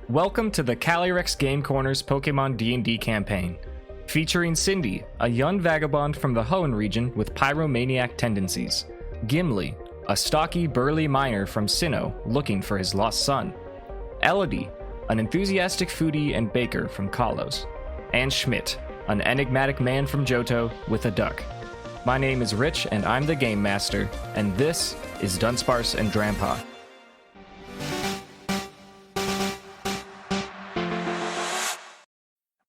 Welcome to the Calyrex Game Corner's Pokemon D&D campaign, featuring Cindy, a young vagabond from the Hoenn region with pyromaniac tendencies, Gimli, a stocky, burly miner from Sinnoh looking for his lost son, Elodie, an enthusiastic foodie and baker from Kalos, and Schmidt, an enigmatic man from Johto with a duck. My name is Rich, and I'm the Game Master, and this is Dunsparce and Drampa.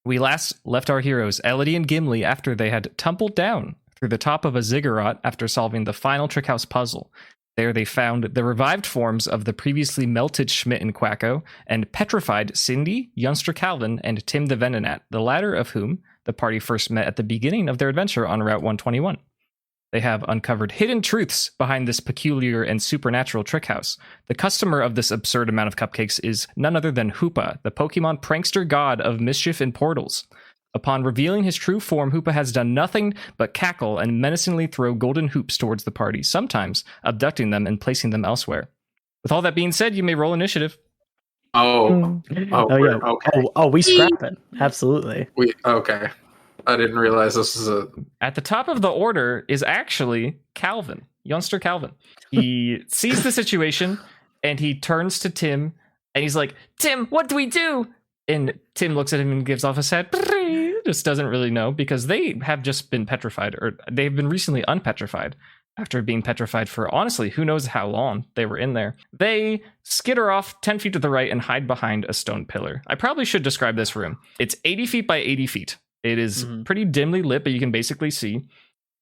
We last left our heroes, Elodie and Gimli, after they had tumbled down through the top of a ziggurat after solving the final trick house puzzle. There they found the revived forms of the previously melted Schmidt and Quacko, and petrified Cindy, youngster Calvin, and Tim the Venonat, the latter of whom the party first met at the beginning of their adventure on Route 121. They have uncovered hidden truths behind this peculiar and supernatural trick house. The customer of this absurd amount of cupcakes is none other than Hoopa, the Pokemon prankster god of mischief and portals. Upon revealing his true form, Hoopa has done nothing but cackle and menacingly throw golden hoops towards the party, sometimes abducting them and placing them elsewhere. With all that being said, you may roll initiative. Oh, yeah. okay. We scrap it. Absolutely. Okay. I didn't realize this is a... At the top of the order is actually Calvin, youngster Calvin. He sees the situation and he turns to Tim and he's like, "Tim, what do we do?" And Tim looks at him and gives off his head. Just doesn't really know because they have just been petrified, or they've been recently unpetrified after being petrified for honestly who knows how long they were in there. They skitter off 10 feet to the right and hide behind a stone pillar. I probably should describe this room. It's 80 feet by 80 feet. It is pretty dimly lit, but you can basically see.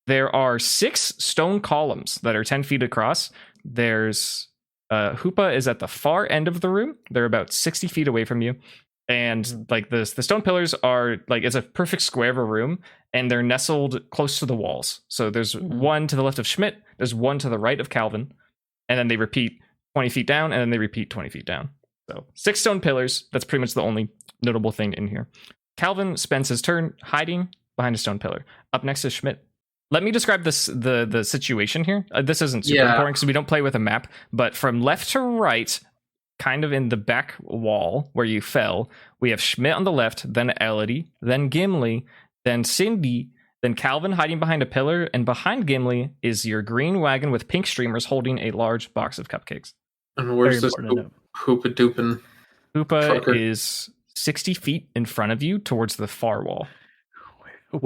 There are 6 stone columns that are 10 feet across. There's Hoopa is at the far end of the room. They're about 60 feet away from you. And like the stone pillars are like, it's a perfect square of a room, and they're nestled close to the walls. So there's one to the left of Schmidt, there's one to the right of Calvin, and then they repeat 20 feet down, and then they repeat 20 feet down. So 6 stone pillars. That's pretty much the only notable thing in here. Calvin spends his turn hiding behind a stone pillar. Up next is Schmidt. Let me describe this the situation here. This isn't super important because we don't play with a map, but from left to right, kind of in the back wall where you fell, we have Schmidt on the left, then Elodie, then Gimli, then Cindy, then Calvin hiding behind a pillar, and behind Gimli is your green wagon with pink streamers holding a large box of cupcakes. And where's this Hoopa doopin'? Hoopa is 60 feet in front of you towards the far wall.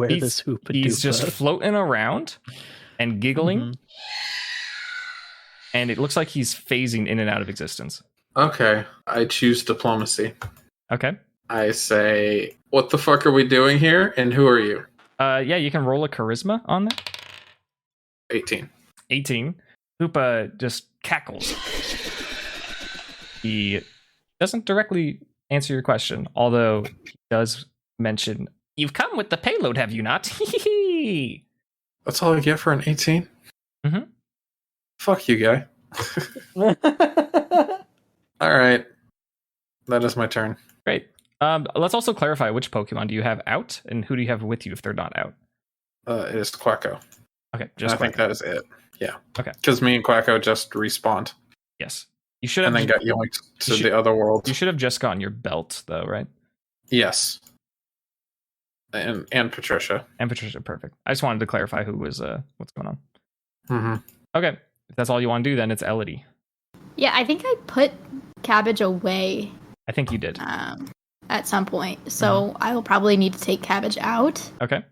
He's just floating around and giggling, and it looks like he's phasing in and out of existence. Okay, I choose diplomacy. Okay. I say, what the fuck are we doing here, and who are you? Yeah, you can roll a charisma on that. 18. Hoopa just cackles. He doesn't directly answer your question, although he does mention, "You've come with the payload, have you not?" That's all I get for an 18? Mm-hmm. Fuck you, guy. Alright. That is my turn. Great. Let's also clarify, which Pokemon do you have out, and who do you have with you if they're not out? It is Quacko. Okay, I think that is it. Yeah. Okay. Because me and Quacko just respawned. Yes. You should have, and then got yoinked to the other world. You should have just gotten your belt, though, right? Yes. And Patricia. And Patricia, perfect. I just wanted to clarify who was what's going on. Mm-hmm. Okay. If that's all you want to do, then it's Elodie. Yeah, I think I put Cabbage away. I think you did. At some point. So I will probably need to take Cabbage out. Okay.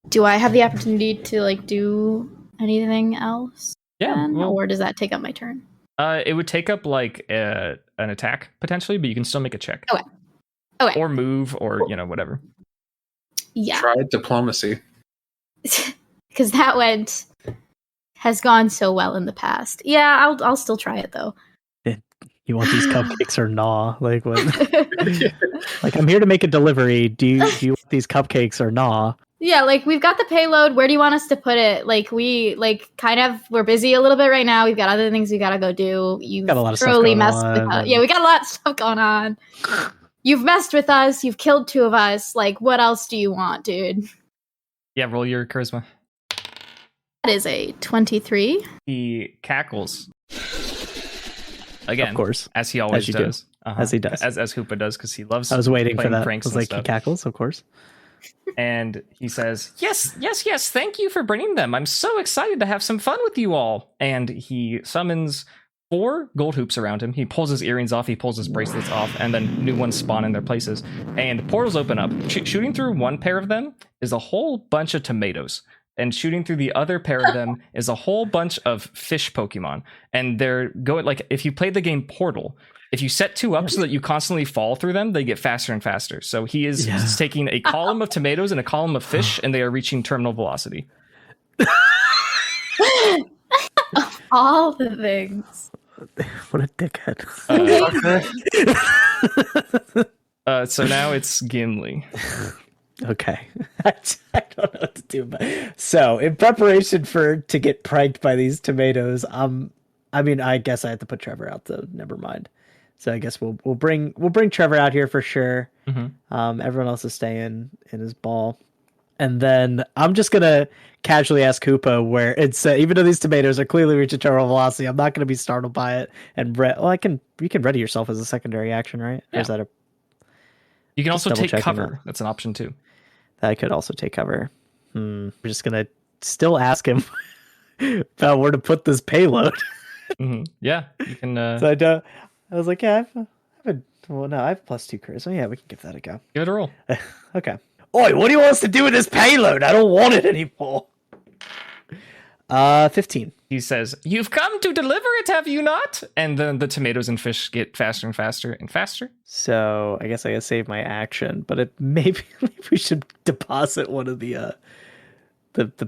Do I have the opportunity to do anything else? Yeah. Well, or does that take up my turn? It would take up an attack potentially, but you can still make a check. Okay. Or move, or whatever. Yeah. Try diplomacy. Because that has gone so well in the past. Yeah, I'll still try it though. You want these cupcakes or nah? Like what? Like, I'm here to make a delivery. Do you want these cupcakes or nah? Yeah, we've got the payload. Where do you want us to put it? We're busy a little bit right now. We've got other things we gotta go do. You've got a lot of stuff going on. Yeah, we got a lot of stuff going on. You've messed with us. You've killed 2 of us. What else do you want, dude? Yeah, roll your charisma. That is a 23. He cackles. again, Of course. as he always As you do. does. As he does. As Hoopa does, because he loves I was waiting for playing that. I pranks was and like, he stuff. cackles, of course. And he says, yes, thank you for bringing them. I'm so excited to have some fun with you all. And he summons 4 gold hoops around him. He pulls his earrings off, he pulls his bracelets off, and then new ones spawn in their places. And portals open up. Shooting through one pair of them is a whole bunch of tomatoes. And shooting through the other pair of them is a whole bunch of fish Pokemon. And they're going, like, if you played the game Portal, if you set 2 up so that you constantly fall through them, they get faster and faster. So he is taking a column of tomatoes and a column of fish, and they are reaching terminal velocity. All the things. What a dickhead. So now it's Gimli. Okay. I don't know what to do. So, in preparation to get pranked by these tomatoes, I mean, I guess I have to put Trevor out, so never mind. So I guess we'll bring Trevor out here for sure. Mm-hmm. Everyone else is staying in his ball. And then I'm just gonna casually ask Hoopa where it's even though these tomatoes are clearly reaching terminal velocity, I'm not gonna be startled by it. And you can ready yourself as a secondary action, right? Yeah. Or is that a? You can also take cover. That. That's an option too. I could also take cover. We're just gonna still ask him about where to put this payload. Mm-hmm. Yeah, you can. So I was like, yeah, I have +2 charisma. Yeah, we can give that a go. Give it a roll. Okay. Oi, what do you want us to do with this payload? I don't want it anymore. 15. He says, "You've come to deliver it, have you not?" And then the tomatoes and fish get faster and faster and faster. So I guess I gotta save my action, but maybe we should deposit one of the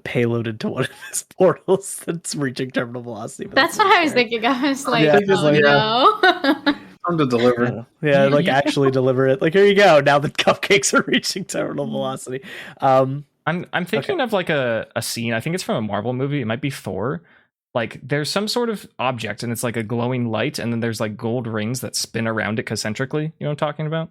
payload into one of his portals that's reaching terminal velocity. That's what I was thinking. I was like, Yeah, oh no. Time to deliver. Yeah, like actually deliver it. Like, here you go. Now the cupcakes are reaching terminal velocity. I'm thinking of like a scene. I think it's from a Marvel movie. It might be Thor. Like there's some sort of object and it's like a glowing light, and then there's like gold rings that spin around it concentrically. You know what I'm talking about?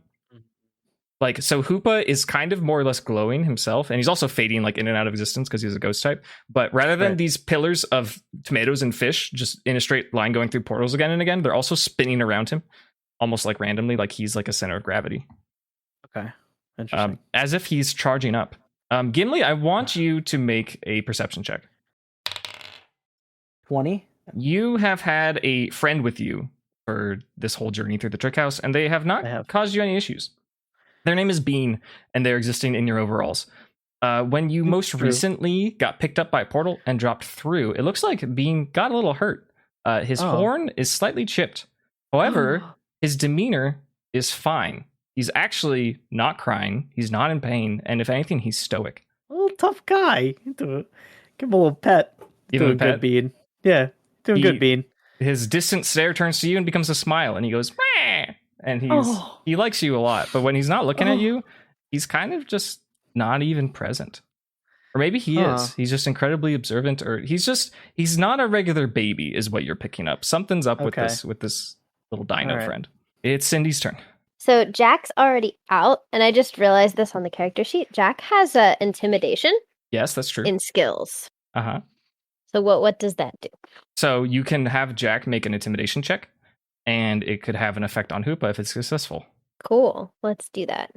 Like, so Hoopa is kind of more or less glowing himself, and he's also fading like in and out of existence because he's a ghost type. But rather than these pillars of tomatoes and fish just in a straight line going through portals again and again, they're also spinning around him, almost like randomly, like he's like a center of gravity. Okay, interesting. As if he's charging up. Gimli, I want you to make a perception check. 20. You have had a friend with you for this whole journey through the trick house, and they have not caused you any issues. Their name is Bean, and they're existing in your overalls. When you most recently got picked up by a portal and dropped through, it looks like Bean got a little hurt. His horn is slightly chipped. However, his demeanor is fine. He's actually not crying. He's not in pain. And if anything, he's stoic. A little tough guy. Give him a little pet. Doing good, Bean. Yeah, doing good, Bean. His distant stare turns to you and becomes a smile, and he goes, "Meh!" And he likes you a lot. But when he's not looking at you, he's kind of just not even present. Or maybe he is. He's just incredibly observant, or he's not a regular baby, is what you're picking up. Something's up with this little dino friend. It's Cindy's turn. So Jack's already out, and I just realized this on the character sheet. Jack has intimidation. Yes, that's true. In skills. Uh-huh. So what does that do? So you can have Jack make an intimidation check, and it could have an effect on Hoopa if it's successful. Cool. Let's do that.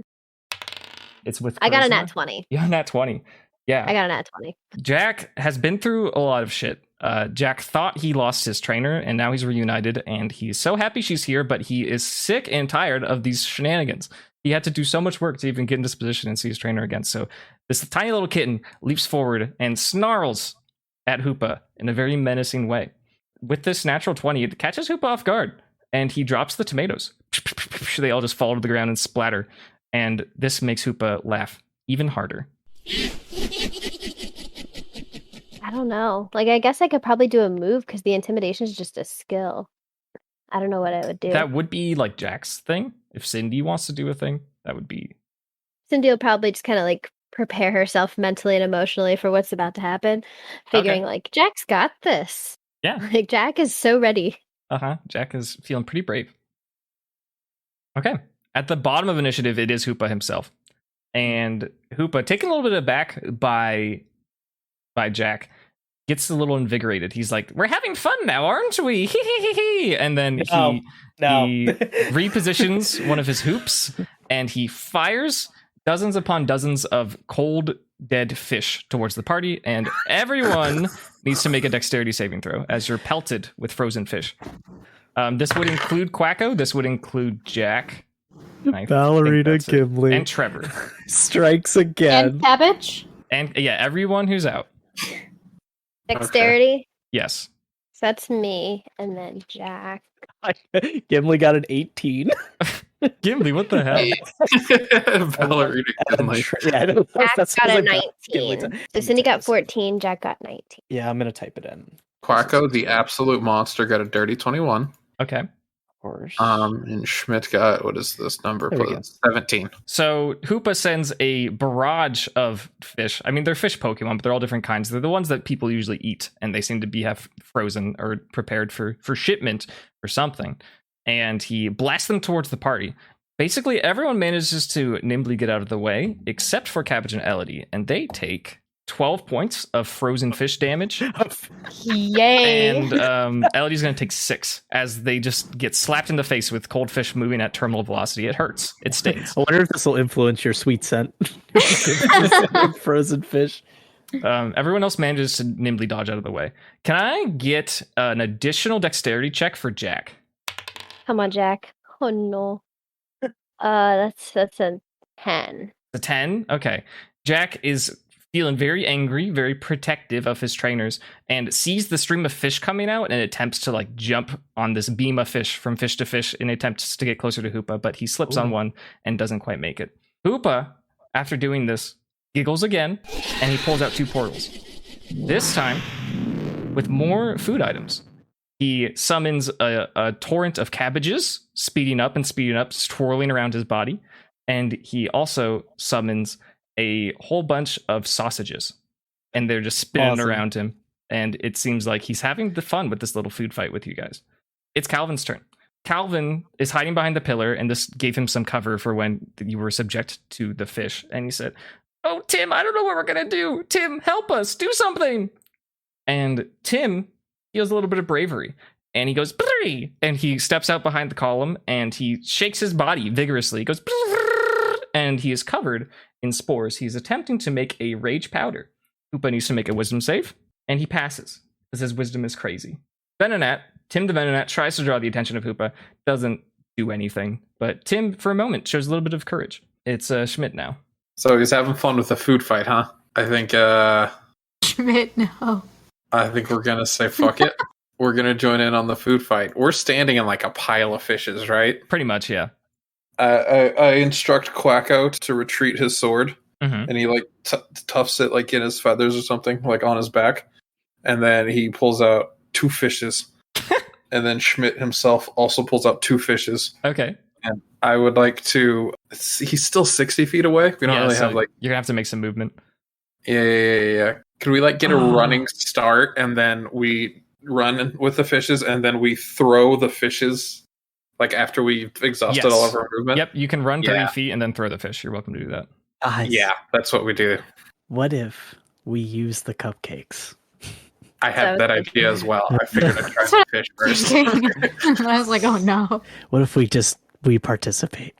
It's with charisma. I got a nat 20. You got a nat 20. Yeah. I got a nat 20. Jack has been through a lot of shit. Jack thought he lost his trainer, and now he's reunited, and he's so happy she's here, but he is sick and tired of these shenanigans. He had to do so much work to even get in this position and see his trainer again. So this tiny little kitten leaps forward and snarls at Hoopa in a very menacing way. With this natural 20, it catches Hoopa off guard, and he drops the tomatoes. They all just fall to the ground and splatter, and this makes Hoopa laugh even harder. I don't know. Like, I guess I could probably do a move because the intimidation is just a skill. I don't know what I would do. That would be like Jack's thing. If Cindy wants to do a thing, that would be... Cindy will probably just kind of like prepare herself mentally and emotionally for what's about to happen, figuring like, Jack's got this. Yeah. Like, Jack is so ready. Jack is feeling pretty brave. Okay. At the bottom of initiative, it is Hoopa himself. And Hoopa, taken a little bit aback by Jack, gets a little invigorated. He's like, "We're having fun now, aren't we?" And then he repositions one of his hoops and he fires dozens upon dozens of cold, dead fish towards the party, and everyone needs to make a dexterity saving throw as you're pelted with frozen fish. This would include Quacko. This would include Jack. Ballerina Gimli. And Trevor. Strikes again. And Cabbage. And yeah, everyone who's out. Dexterity. Okay. Yes. So that's me, and then Jack. Gimli got an 18. Gimli, what the hell? Ballerina Gimli. Jack got a 19. Gimli. So Cindy got 14, Jack got 19. Yeah, I'm going to type it in. Quacko, the absolute monster, got a dirty 21. Okay. Of course. And Schmidt got, what is this number? There we go. 17. So Hoopa sends a barrage of fish. I mean, they're fish Pokemon, but they're all different kinds. They're the ones that people usually eat, and they seem to have frozen or prepared for shipment or something. And he blasts them towards the party. Basically, everyone manages to nimbly get out of the way, except for Cabbage and Elodie, and they take 12 points of frozen fish damage. Yay. And Elodie's going to take 6 as they just get slapped in the face with cold fish moving at terminal velocity. It hurts. It stings. I wonder if this will influence your sweet scent. Frozen fish. Everyone else manages to nimbly dodge out of the way. Can I get an additional dexterity check for Jack? Come on, Jack. Oh no. That's a 10. A 10? Okay. Jack is feeling very angry, very protective of his trainers, and sees the stream of fish coming out and attempts to like jump on this beam of fish from fish to fish in attempts to get closer to Hoopa, but he slips on one and doesn't quite make it. Hoopa, after doing this, giggles again, and he pulls out 2 portals. This time, with more food items. He summons a torrent of cabbages, speeding up, twirling around his body. And he also summons a whole bunch of sausages. And they're just spinning around him. And it seems like he's having the fun with this little food fight with you guys. It's Calvin's turn. Calvin is hiding behind the pillar, and this gave him some cover for when you were subject to the fish. And he said, "Oh, Tim, I don't know what we're going to do. Tim, help us. Do something." And Tim feels a little bit of bravery, and he goes, "Brrrr!" And he steps out behind the column, and he shakes his body vigorously. He goes, "Brrrr!" And he is covered in spores. He's attempting to make a rage powder. Hoopa needs to make a wisdom save, and he passes, because his wisdom is crazy. Tim the Venonat tries to draw the attention of Hoopa, doesn't do anything, but Tim, for a moment, shows a little bit of courage. It's Schmidt now. So he's having fun with the food fight, huh? I think Schmidt, no. I think we're gonna say fuck it. We're gonna join in on the food fight. We're standing in like a pile of fishes, right? Pretty much, yeah. I instruct Quacko to retreat his sword, Mm-hmm. and he like tufts it like in his feathers or something, like on his back, and then he pulls out 2 fishes, and then Schmidt himself also pulls out 2 fishes. Okay. And I would like to. He's still 60 feet away. We don't really have like. You're gonna have to make some movement. Yeah. Can we like get a running start, and then we run with the fishes, and then we throw the fishes like after we've exhausted all of our movement? Yep, you can run 30 feet and then throw the fish. You're welcome to do that. Yeah, that's what we do. What if we use the cupcakes? I had that idea as well. I figured I'd try the fish first. I was like, oh no. What if we participate?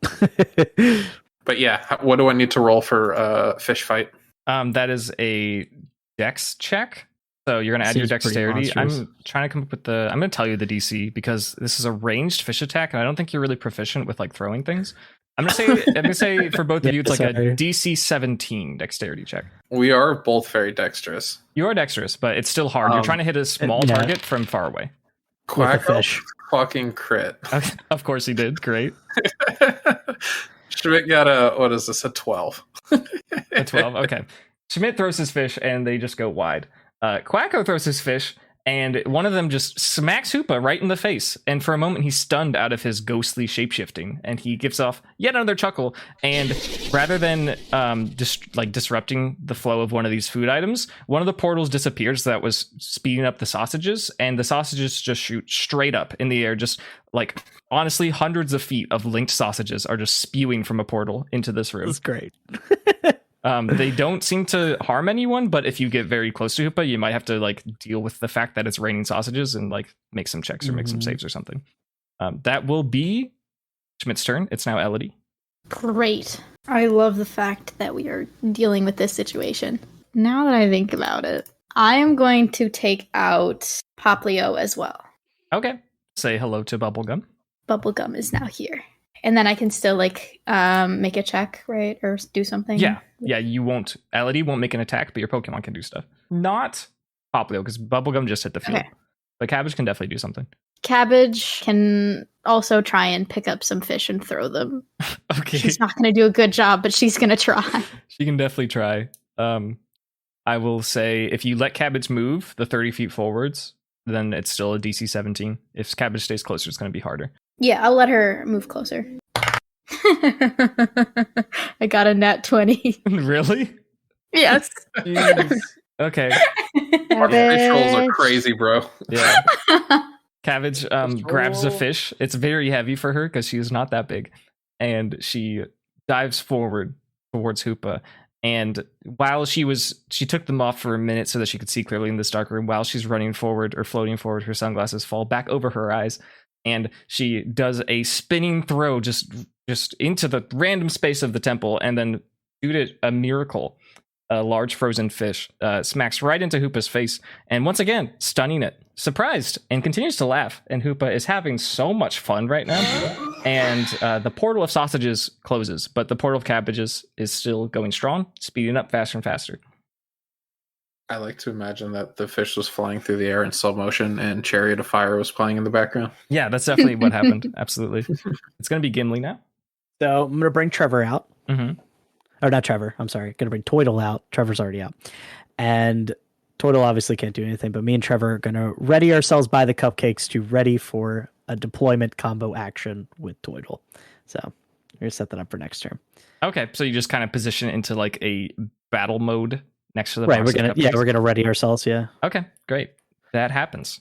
But yeah, what do I need to roll for fish fight? That is a dex check. So you're going to add Seems your pretty dexterity. monstrous. I'm trying to come up with I'm going to tell you the DC because this is a ranged fish attack, and I don't think you're really proficient with like throwing things. I'm going to say for both of you, it's like a DC 17 dexterity check. We are both very dexterous. You are dexterous, but it's still hard. You're trying to hit a small target from far away. Quacko fish. Fucking crit. Of course he did. Great. Schmidt got a 12. A 12. Okay. Schmidt throws his fish and they just go wide. Quacko throws his fish and one of them just smacks Hoopa right in the face. And for a moment, he's stunned out of his ghostly shapeshifting, and he gives off yet another chuckle. And rather than disrupting the flow of one of these food items, one of the portals disappears that was speeding up the sausages, and the sausages just shoot straight up in the air. Just like honestly, hundreds of feet of linked sausages are just spewing from a portal into this room. That's great. They don't seem to harm anyone, but if you get very close to Hoopa, you might have to like deal with the fact that it's raining sausages and like make some checks or make some saves or something. That will be Schmidt's turn. It's now Elodie. Great. I love the fact that we are dealing with this situation. Now that I think about it, I am going to take out Poplio as well. Okay. Say hello to Bubblegum. Bubblegum is now here. And then I can still like make a check, right? Or do something. Yeah. You won't. Elodie won't make an attack, but your Pokemon can do stuff. Not Poplio, because Bubblegum just hit the field. Okay. But Cabbage can definitely do something. Cabbage can also try and pick up some fish and throw them. Okay. She's not going to do a good job, but she's going to try. She can definitely try. I will say if you let Cabbage move the 30 feet forwards, then it's still a DC 17. If Cabbage stays closer, it's going to be harder. Yeah, I'll let her move closer. I got a nat 20. Really? Yes. Okay. Our fish rolls are crazy, bro. Yeah. Cabbage grabs a fish. It's very heavy for her because she's not that big. And she dives forward towards Hoopa. And while she took them off for a minute so that she could see clearly in this dark room. While she's running forward or floating forward, her sunglasses fall back over her eyes. And she does a spinning throw just into the random space of the temple. And then, due to a miracle, a large frozen fish smacks right into Hoopa's face. And once again, stunning it. Surprised and continues to laugh. And Hoopa is having so much fun right now. And the portal of sausages closes, but the portal of cabbages is still going strong, speeding up faster and faster. I like to imagine that the fish was flying through the air in slow motion and Chariot of Fire was playing in the background. Yeah, that's definitely what happened. Absolutely. It's going to be Gimli now. So I'm going to bring Trevor out. Mm-hmm. Or not Trevor. I'm sorry. Going to bring Toidle out. Trevor's already out. And Toidle obviously can't do anything, but me and Trevor are going to ready ourselves by the cupcakes to ready for a deployment combo action with Toidle. So we're going to set that up for next turn. Okay, so you just kind of position it into like a battle mode next to the right. box of cupcakes? We're gonna ready ourselves. Yeah. Okay, great. That happens.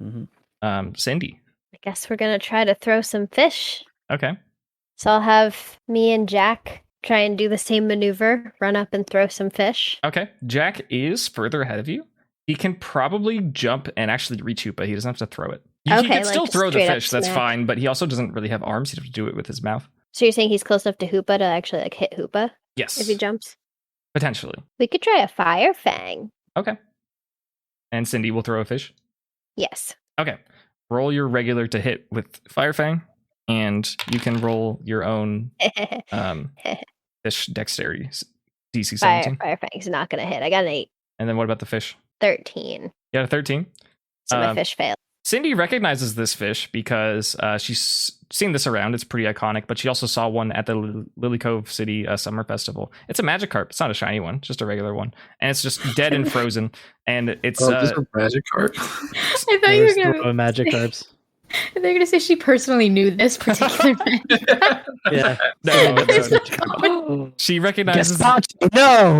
Mm-hmm. Cindy. I guess we're gonna try to throw some fish. Okay. So I'll have me and Jack try and do the same maneuver, run up and throw some fish. Okay. Jack is further ahead of you. He can probably jump and actually reach Hoopa. He doesn't have to throw it. He can still throw the fish. That's fine, but he also doesn't really have arms. He'd have to do it with his mouth. So you're saying he's close enough to Hoopa to actually like hit Hoopa? Yes. If he jumps? Potentially. We could try a fire fang. Okay. And Cindy will throw a fish? Yes. Okay. Roll your regular to hit with Fire Fang, and you can roll your own fish dexterity. DC 17. Fire fang's not going to hit. I got an 8. And then what about the fish? 13. You got a 13? So my fish failed. Cindy recognizes this fish because she's seen this around. It's pretty iconic, but she also saw one at the Lily Cove City Summer Festival. It's a Magikarp. It's not a shiny one, just a regular one. And it's just dead and frozen. And it's these are Magikarp. I thought you were going to Magikarps. They're going to say she personally knew this particular Yeah. No. She recognizes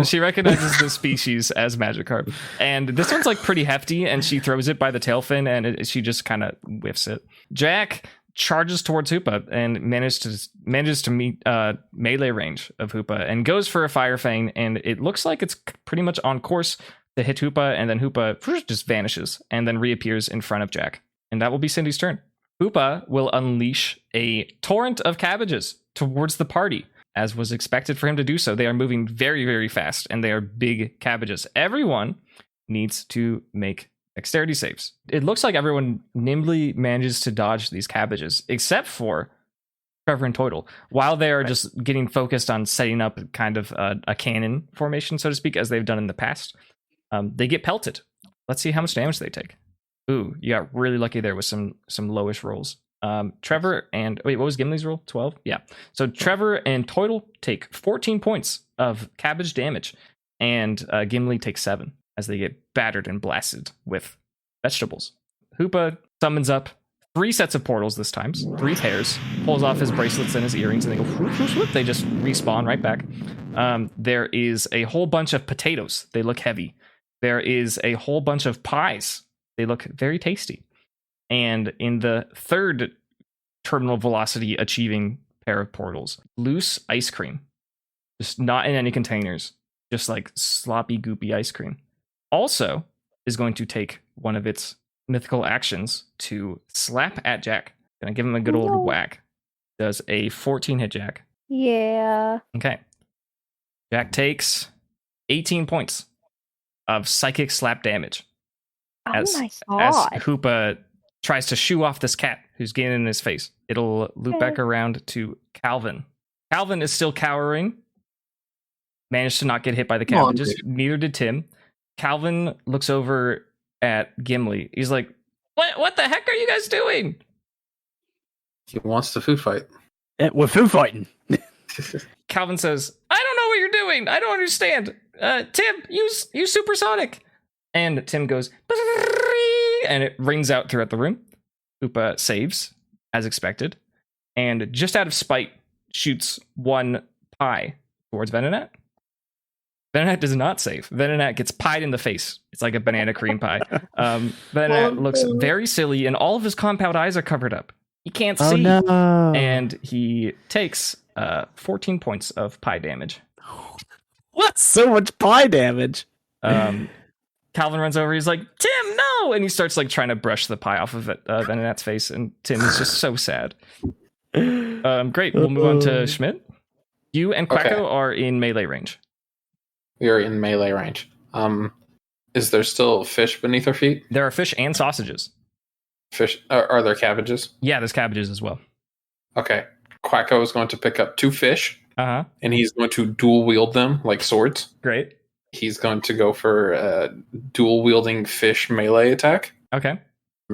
She recognizes the species as Magikarp. And this one's like pretty hefty, and she throws it by the tail fin, and she just kind of whiffs it. Jack charges towards Hoopa and manages to meet melee range of Hoopa and goes for a Fire Fang, and it looks like it's pretty much on course to hit Hoopa, and then Hoopa just vanishes and then reappears in front of Jack. And that will be Cindy's turn. Hoopa will unleash a torrent of cabbages towards the party, as was expected for him to do so. They are moving very, very fast, and they are big cabbages. Everyone needs to make dexterity saves. It looks like everyone nimbly manages to dodge these cabbages, except for Trevor and Toidle, while they are just getting focused on setting up kind of a cannon formation, so to speak, as they've done in the past. They get pelted. Let's see how much damage they take. Ooh, you got really lucky there with some lowish rolls. Trevor and... Wait, what was Gimli's roll? 12? Yeah. So Trevor and Toidle take 14 points of cabbage damage, and Gimli takes 7 as they get battered and blasted with vegetables. Hoopa summons up 3 sets of portals this time, 3 pairs, pulls off his bracelets and his earrings, and they go whoop, whoop, whoop. They just respawn right back. There is a whole bunch of potatoes. They look heavy. There is a whole bunch of pies. They look very tasty. And in the third terminal velocity achieving pair of portals, loose ice cream. Just not in any containers. just like sloppy, goopy ice cream. Also is going to take one of its mythical actions to slap at Jack. Gonna give him a good old whack. Does a 14 hit Jack. Yeah. Okay. Jack takes 18 points of psychic slap damage. As Hoopa tries to shoo off this cat who's getting in his face. It'll loop back around to Calvin. Calvin is still cowering. Managed to not get hit by the cabbages. Neither did Tim. Calvin looks over at Gimli. He's like, What the heck are you guys doing? He wants the food fight. We're food fighting. Calvin says, I don't know what you're doing. I don't understand. Tim, use supersonic. And Tim goes, and it rings out throughout the room. Hoopa saves, as expected. And just out of spite, shoots one pie towards Venonat. Venonat does not save. Venonat gets pied in the face. It's like a banana cream pie. Venonat looks very silly, and all of his compound eyes are covered up. He can't see. No. And he takes 14 points of pie damage. What? So much pie damage. Calvin runs over. He's like, Tim, no! And he starts like trying to brush the pie off of Venonat's face, and Tim is just so sad. Great. We'll move on to Schmidt. You and Quacko are in melee range. We are in melee range. Is there still fish beneath our feet? There are fish and sausages. Fish? Are there cabbages? Yeah, there's cabbages as well. Okay. Quacko is going to pick up 2 fish. Uh-huh. And he's going to dual wield them like swords. Great. He's going to go for a dual wielding fish melee attack. Okay.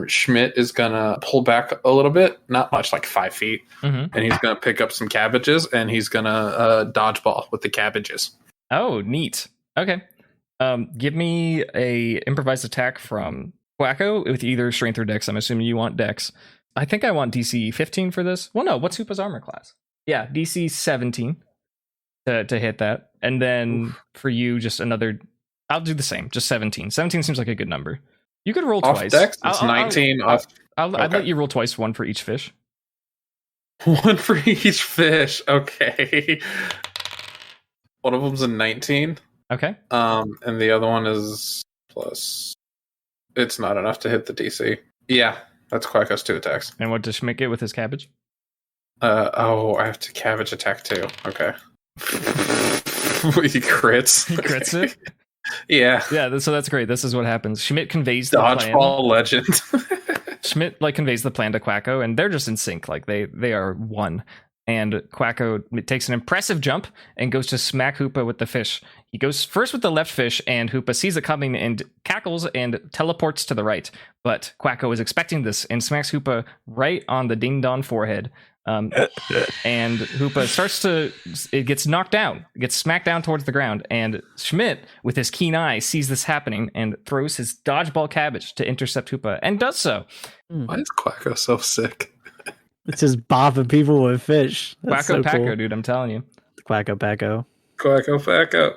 Schmidt is going to pull back a little bit, not much, like 5 feet. Mm-hmm. And he's going to pick up some cabbages, and he's going to dodgeball with the cabbages. Oh, neat. Okay. Give me a improvised attack from Quacko with either strength or dex. I'm assuming you want dex. I think I want DC 15 for this. Well, no, what's Hoopa's armor class? Yeah, DC 17 to hit that. And then for you, just another... I'll do the same, just 17. 17 seems like a good number. You could roll off twice. Dex, it's 19 off. I'd let you roll twice, one for each fish. One for each fish. Okay. One of them's a 19. Okay. And the other one is plus. It's not enough to hit the DC. Yeah, that's Quacko's 2 attacks. And what does Schmidt get with his cabbage? I have to cabbage attack too. Okay. He crits. He crits it? Yeah. Yeah, so that's great. This is what happens. Schmidt conveys the plan. Dodgeball legend. Schmidt conveys the plan to Quacko, and they're just in sync. Like they are one. And Quacko takes an impressive jump and goes to smack Hoopa with the fish. He goes first with the left fish, and Hoopa sees it coming and cackles and teleports to the right. But Quacko is expecting this and smacks Hoopa right on the ding-dong forehead. And Hoopa it gets knocked down, gets smacked down towards the ground. And Schmidt, with his keen eye, sees this happening and throws his dodgeball cabbage to intercept Hoopa, and does so. Why is Quacko so sick? It's just bopping people with fish. Quacko so Packo, cool. dude, I'm telling you. Quacko Packo. Quacko Packo.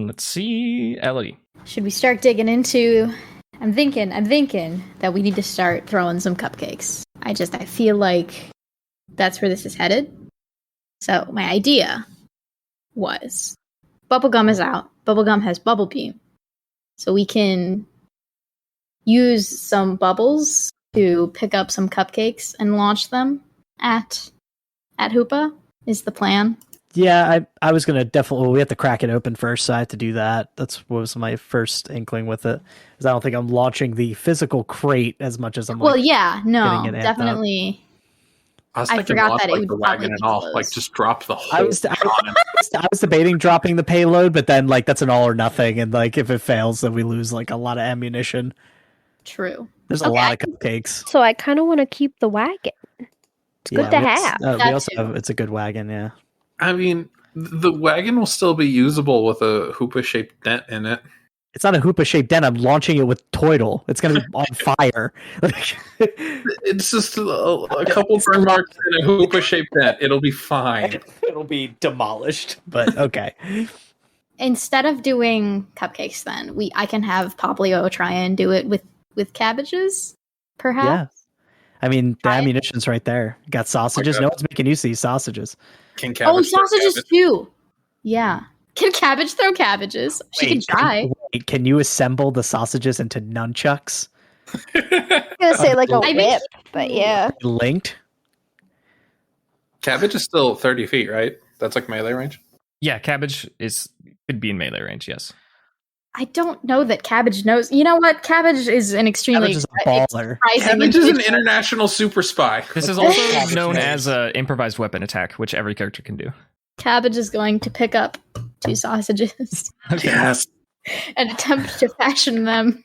Let's see, Elodie. Should we start digging into... I'm thinking that we need to start throwing some cupcakes. I feel like that's where this is headed. So my idea was bubblegum is out. Bubblegum has bubble beam. So we can use some bubbles to pick up some cupcakes and launch them at Hoopa is the plan. Yeah, I was going to definitely... we have to crack it open first, so I have to do that. That's what was my first inkling with it. Because I don't think I'm launching the physical crate as much as I'm getting it definitely. I forgot that it would the wagon and all. Like, just drop the whole I was debating dropping the payload, but then, that's an all or nothing. And, if it fails, then we lose, a lot of ammunition. True. There's a lot of cupcakes. So I kind of want to keep the wagon. It's good to have. We also have... it's a good wagon, yeah. I mean, the wagon will still be usable with a Hoopa-shaped dent in it. It's not a Hoopa-shaped dent. I'm launching it with Toidle. It's going to be on fire. It's just a couple burn marks and a Hoopa-shaped dent. It'll be fine. It'll be demolished, but okay. Instead of doing cupcakes, then I can have Poplio try and do it with cabbages, perhaps. Yeah. I mean, the ammunition's right there. Got sausages. No one's making use of these sausages. Sausages too. Yeah. Can Cabbage throw cabbages? She can try. Can you assemble the sausages into nunchucks? I'm gonna say like a I mean- whip, but yeah. Linked? Cabbage is still 30 feet, right? That's like melee range. Yeah, Cabbage could be in melee range. Yes. I don't know that Cabbage knows. You know what? Cabbage is an extremely Cabbage is a baller. surprising Cabbage is an individual. international super spy. This is That's also Cabbage known knows. as an improvised weapon attack, which every character can do. Cabbage is going to pick up 2 sausages Yes. and attempt to fashion them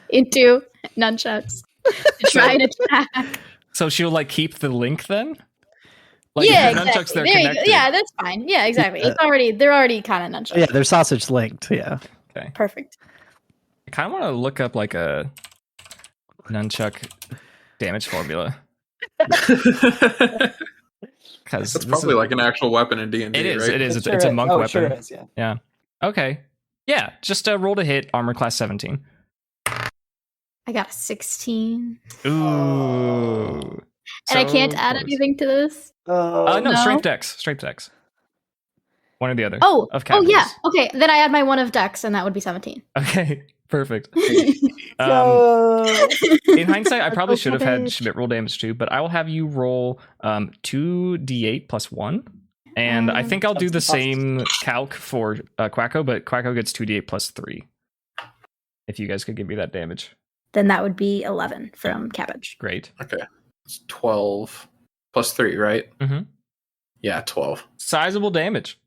into nunchucks to try and attack. So she'll like keep the link then. Like Yeah, if the exactly. nunchucks, they're There you go. connected. Yeah, that's fine. Yeah, exactly. They're already kind of nunchucks. Yeah, they're sausage linked. Yeah. Perfect. I kind of want to look up like a nunchuck damage formula because That's probably like an actual weapon in D&D, it is. right? It is. It's a monk weapon. Sure is, yeah. Yeah. Okay. Yeah. Just roll to hit. Armor class 17. I got a 16. Ooh. And I can't So add close. anything to this. No, No. strength dex. Strength dex. One or the other. Oh, Of oh yeah. cabbages. Okay, then I add my 1 of Dex, and that would be 17. Okay. Perfect. Go. In hindsight, I probably should have had Cabbage. Schmidt roll damage too, but I will have you roll 2d8 plus 1. And I think I'll do the same calc for Quacko, but Quacko gets 2d8 plus 3. If you guys could give me that damage. Then that would be 11 from Cabbage. Great. Okay. It's 12 plus 3, right? Mhm. Yeah, 12. Sizable damage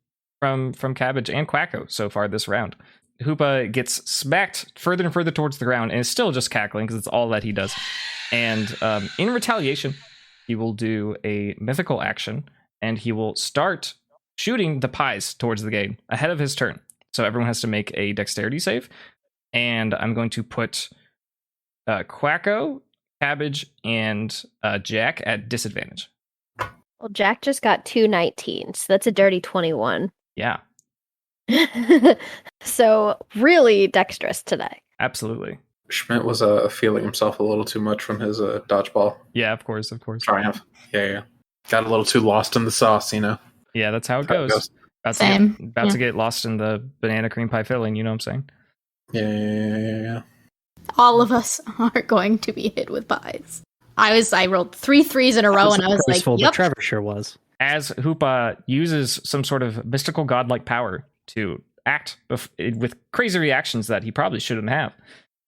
from Cabbage and Quacko so far this round. Hoopa gets smacked further and further towards the ground and is still just cackling because it's all that he does. And in retaliation, he will do a mythical action and he will start shooting the pies towards the gate ahead of his turn. So everyone has to make a dexterity save. And I'm going to put Quacko, Cabbage, and Jack at disadvantage. Well, Jack just got 2 19s, so that's a dirty 21. Yeah, So really dexterous today. absolutely. Schmidt was feeling himself a little too much from his dodgeball Yeah, of course. triumph. Yeah. Got a little too lost in the sauce, you know? Yeah, that's how it How it goes. goes. Same. About to get lost in the banana cream pie filling, you know what I'm saying? Yeah. All of us are going to be hit with pies. I rolled 3 3s in a row, and I was like, Graceful, but yep. Trevor sure was. As Hoopa uses some sort of mystical godlike power to act with crazy reactions that he probably shouldn't have,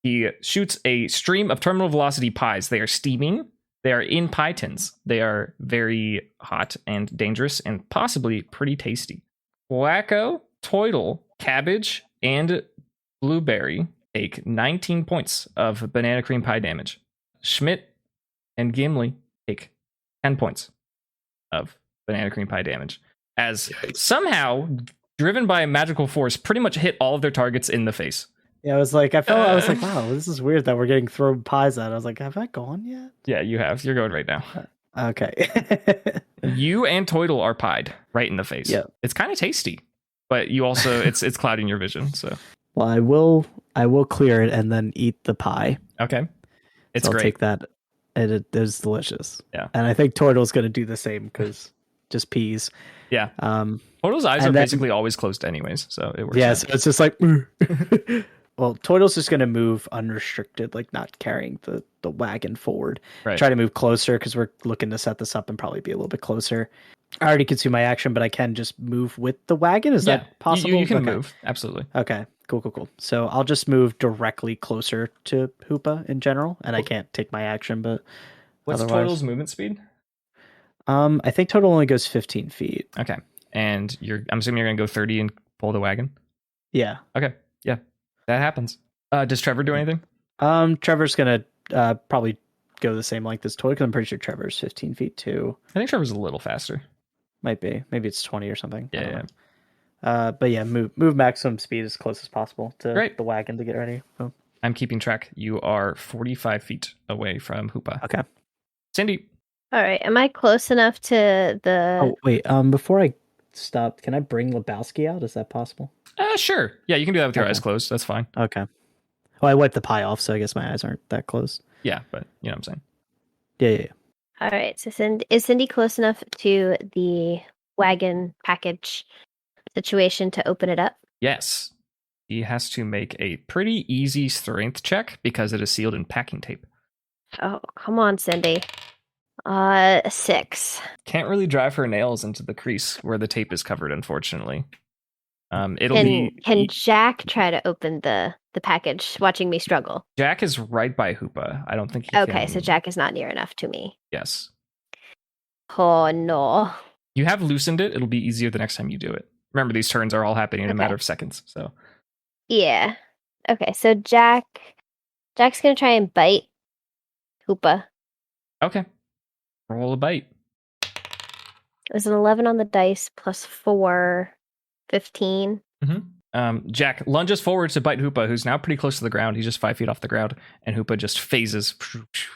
he shoots a stream of terminal velocity pies. They are steaming. They are in pie tins. They are very hot and dangerous and possibly pretty tasty. Wacko, Toidle, Cabbage, and Blueberry take 19 points of banana cream pie damage. Schmidt and Gimli take 10 points of banana cream pie damage. As Yikes. somehow, driven by a magical force, pretty much hit all of their targets in the face. Yeah, I was like, I was like, wow, this is weird that we're getting thrown pies at. I was like, have I gone yet? Yeah, you have. You're going right now. Okay. You and Toidle are pied right in the face. Yeah. It's kind of tasty, but you also it's clouding your vision. So Well, I will clear it and then eat the pie. okay, it's So I'll great. take that. It is delicious. Yeah. And I think Turtle's going to do the same because just peas. Yeah, Um. Toidle's eyes And are then- basically always closed, anyways. So it works. Yeah. out. So it's just like. Well, Turtle's just going to move unrestricted, like not carrying the wagon forward. Right. Try to move closer because we're looking to set this up and probably be a little bit closer. I already consumed my action, but I can just move with the wagon. Is Yeah, that possible? You can Okay. move absolutely. Okay, cool. So I'll just move directly closer to Hoopa in general, and I can't take my action, but What's otherwise- Toidle's movement speed? I think total only goes 15 feet. Okay, and I'm assuming you're gonna go 30 and pull the wagon. Yeah. Okay, yeah, that happens. Does Trevor do anything? Trevor's gonna probably go the same length as Toy because I'm pretty sure Trevor's 15 feet too. I think Trevor's a little faster. Might be. Maybe it's 20 or something. I don't Yeah. know. But yeah, move maximum speed as close as possible to Great. the wagon to get ready. Oh, I'm keeping track. You are 45 feet away from Hoopa. okay. Cindy. All right, am I close enough to the? Oh wait. Before I stop, can I bring Lebowski out? Is that possible? Sure. Yeah, you can do that with your Okay. eyes closed. That's fine. Okay. Oh, I wiped the pie off, so I guess my eyes aren't that close. Yeah, but you know what I'm saying. Yeah. All right, so is Cindy close enough to the wagon package situation to open it up? Yes. He has to make a pretty easy strength check because it is sealed in packing tape. Oh, come on, Cindy. 6. Can't really drive her nails into the crease where the tape is covered, unfortunately. Can Jack try to open the package, watching me struggle? Jack is right by Hoopa. I don't think he Okay, can... so Jack is not near enough to me. Yes. Oh, no. You have loosened it. It'll be easier the next time you do it. Remember, these turns are all happening in a matter of seconds, so... Yeah. Okay, so Jack's gonna try and bite Hoopa. Okay. Roll a bite. It was an 11 on the dice plus 4, 15. Jack lunges forward to bite Hoopa, who's now pretty close to the ground. He's just 5 feet off the ground, and Hoopa just phases,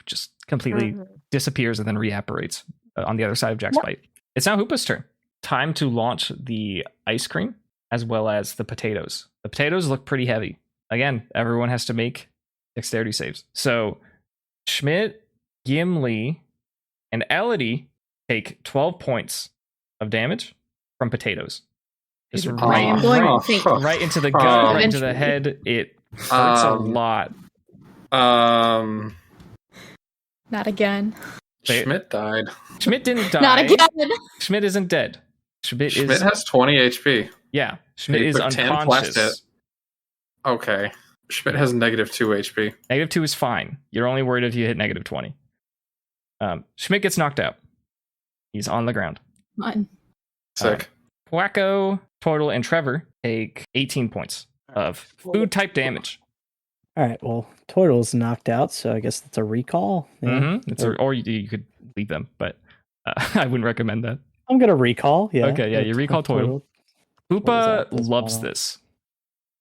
just completely disappears and then reapparates on the other side of Jack's bite. It's now Hoopa's turn. Time to launch the ice cream as well as the potatoes. The potatoes look pretty heavy. Again, everyone has to make dexterity saves. So Schmidt, Gimli, and Elodie take 12 points of damage from potatoes. Just right into the gut, right into the head. It hurts a lot. Not again. Schmidt died. Schmidt didn't die. Not again. Schmidt isn't dead. Schmidt has 20 HP. Yeah, Schmidt is unconscious. Okay. Schmidt has -2 HP. -2 is fine. You're only worried if you hit -20. Schmidt gets knocked out. He's on the ground. Fine. Sick. Quacko, Total, and Trevor take 18 points of food type damage. All right. Well, Total's knocked out, so I guess that's a recall. Yeah. Or you could leave them, but I wouldn't recommend that. I'm gonna recall. Yeah. Okay. Yeah, you recall Total. Hoopa loves this.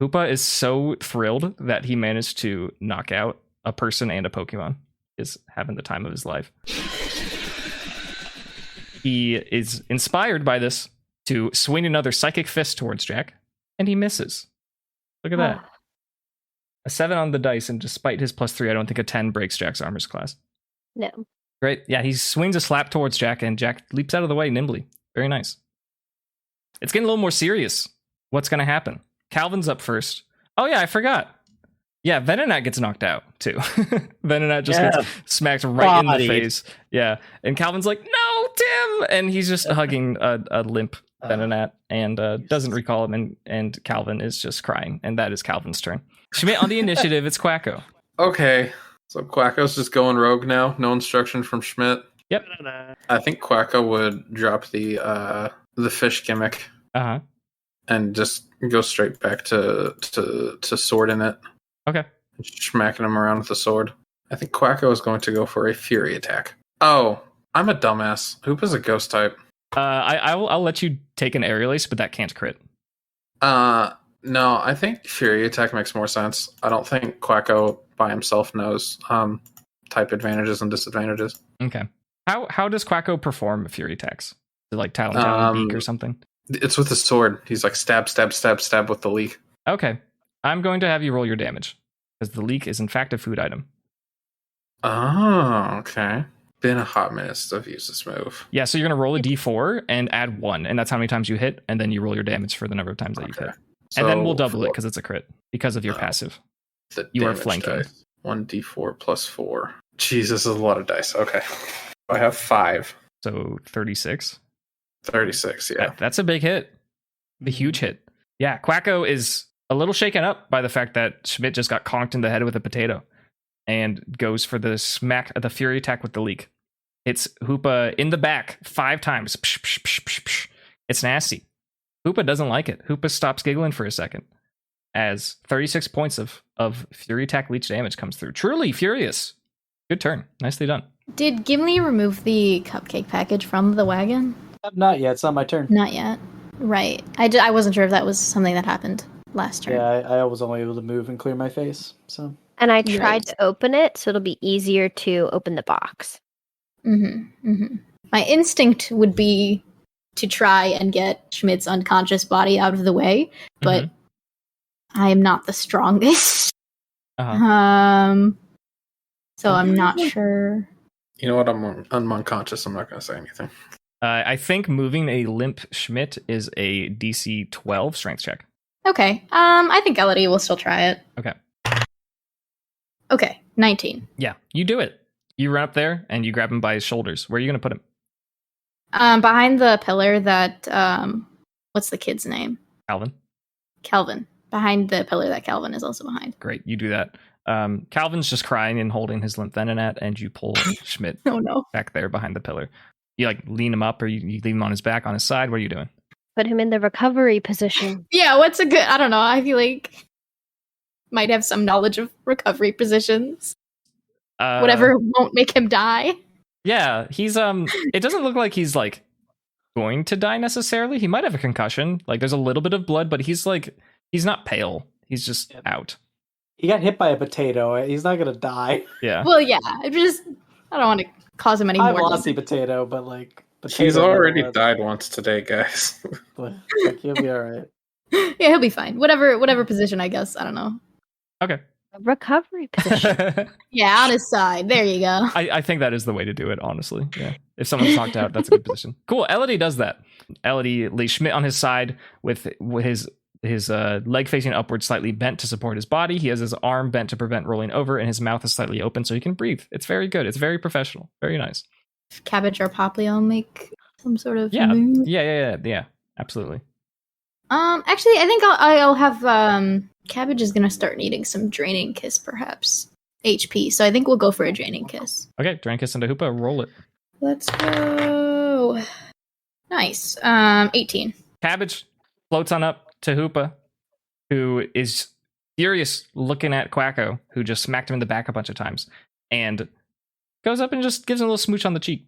Hoopa is so thrilled that he managed to knock out a person and a Pokemon. Is having the time of his life. He is inspired by this to swing another psychic fist towards Jack, and he misses. Look at that. A 7 on the dice, and despite his +3, I don't think a 10 breaks Jack's armor's class. No. Great. Yeah, he swings a slap towards Jack, and Jack leaps out of the way nimbly. Very nice. It's getting a little more serious. What's going to happen? Calvin's up first. Oh, yeah, I forgot. Yeah, Venonat gets knocked out, too. Venonat just gets smacked right in the face. Yeah, and Calvin's like, no, Tim! And he's just hugging a limp Venonat and doesn't recall him, and Calvin is just crying, and that is Calvin's turn. Schmidt on the initiative, it's Quacko. Okay, so Quacko's just going rogue now. No instruction from Schmidt. Yep. I think Quacko would drop the fish gimmick. Uh-huh. And just go straight back to sword in it. Okay. Smacking him around with the sword. I think Quacko is going to go for a fury attack. Oh, I'm a dumbass. Hoopa's a ghost type. I'll let you take an aerial ace, but that can't crit. No, I think fury attack makes more sense. I don't think Quacko by himself knows type advantages and disadvantages. Okay. How does Quacko perform fury attacks? Is it like talon, beak or something? It's with the sword. He's like stab, stab, stab, stab with the leak. Okay. I'm going to have you roll your damage, because the leak is in fact a food item. Oh, okay. Been a hot minute since I've used this move. Yeah, so you're going to roll a d4 and add 1, and that's how many times you hit, and then you roll your damage for the number of times that you've hit. So and then we'll double it, because it's a crit, because of your passive. You are flanking. 1d4 plus 4. Jeez, this is a lot of dice. Okay. I have 5. So 36? 36, yeah. That's a big hit. A huge hit. Yeah, Quacko is a little shaken up by the fact that Schmidt just got conked in the head with a potato and goes for the fury attack with the leak. It's Hoopa in the back 5 times. Psh, psh, psh, psh, psh. It's nasty. Hoopa doesn't like it. Hoopa stops giggling for a second as 36 points of fury attack leech damage comes through. Truly furious. Good turn. Nicely done. Did Gimli remove the cupcake package from the wagon? Not yet. It's not my turn. Not yet. Right. I wasn't sure if that was something that happened last turn. Yeah, I was only able to move and clear my face. So. And I tried to open it, so it'll be easier to open the box. Mm-hmm. Mm-hmm. My instinct would be to try and get Schmidt's unconscious body out of the way, but I am not the strongest. Uh-huh. So I'm not sure. You know what? I'm unconscious. I'm not going to say anything. I think moving a limp Schmidt is a DC 12 strength check. Okay. I think Elodie will still try it. Okay. Okay. 19. Yeah, you do it. You run up there and you grab him by his shoulders. Where are you going to put him? Behind the pillar that, what's the kid's name? Calvin. Calvin. Behind the pillar that Calvin is also behind. Great, you do that. Calvin's just crying and holding his limp Venonat, and you pull Schmidt Oh no. back there behind the pillar. You like lean him up, or you leave him on his back, on his side. What are you doing? Put him in the recovery position. Yeah, what's a good, I don't know, I feel like might have some knowledge of recovery positions. Whatever won't make him die. Yeah, he's it doesn't look like he's like going to die necessarily. He might have a concussion. Like there's a little bit of blood, but he's not pale. He's just out. He got hit by a potato. He's not gonna die. Yeah. Well, yeah, I don't want to cause him any I'm more. Lassie potato, but like He's already died once today, guys. But, like, he'll be all right. Yeah, he'll be fine. Whatever position, I guess. I don't know. Okay. Recovery position. Yeah, on his side. There you go. I think that is the way to do it, honestly. Yeah. If someone's knocked out, that's a good position. Cool. Elodie does that. Elodie lays Schmidt on his side with his leg facing upward, slightly bent to support his body. He has his arm bent to prevent rolling over, and his mouth is slightly open so he can breathe. It's very good. It's very professional. Very nice. Cabbage or Poplio make some sort of Yeah. move. Yeah. Absolutely. Actually, I think I'll have Cabbage is gonna start needing some draining kiss, perhaps HP. So I think we'll go for a draining kiss. Okay, drain kiss into Hoopa. Roll it. Let's go. Nice. 18. Cabbage floats on up to Hoopa, who is furious looking at Quacko, who just smacked him in the back a bunch of times, and goes up and just gives him a little smooch on the cheek.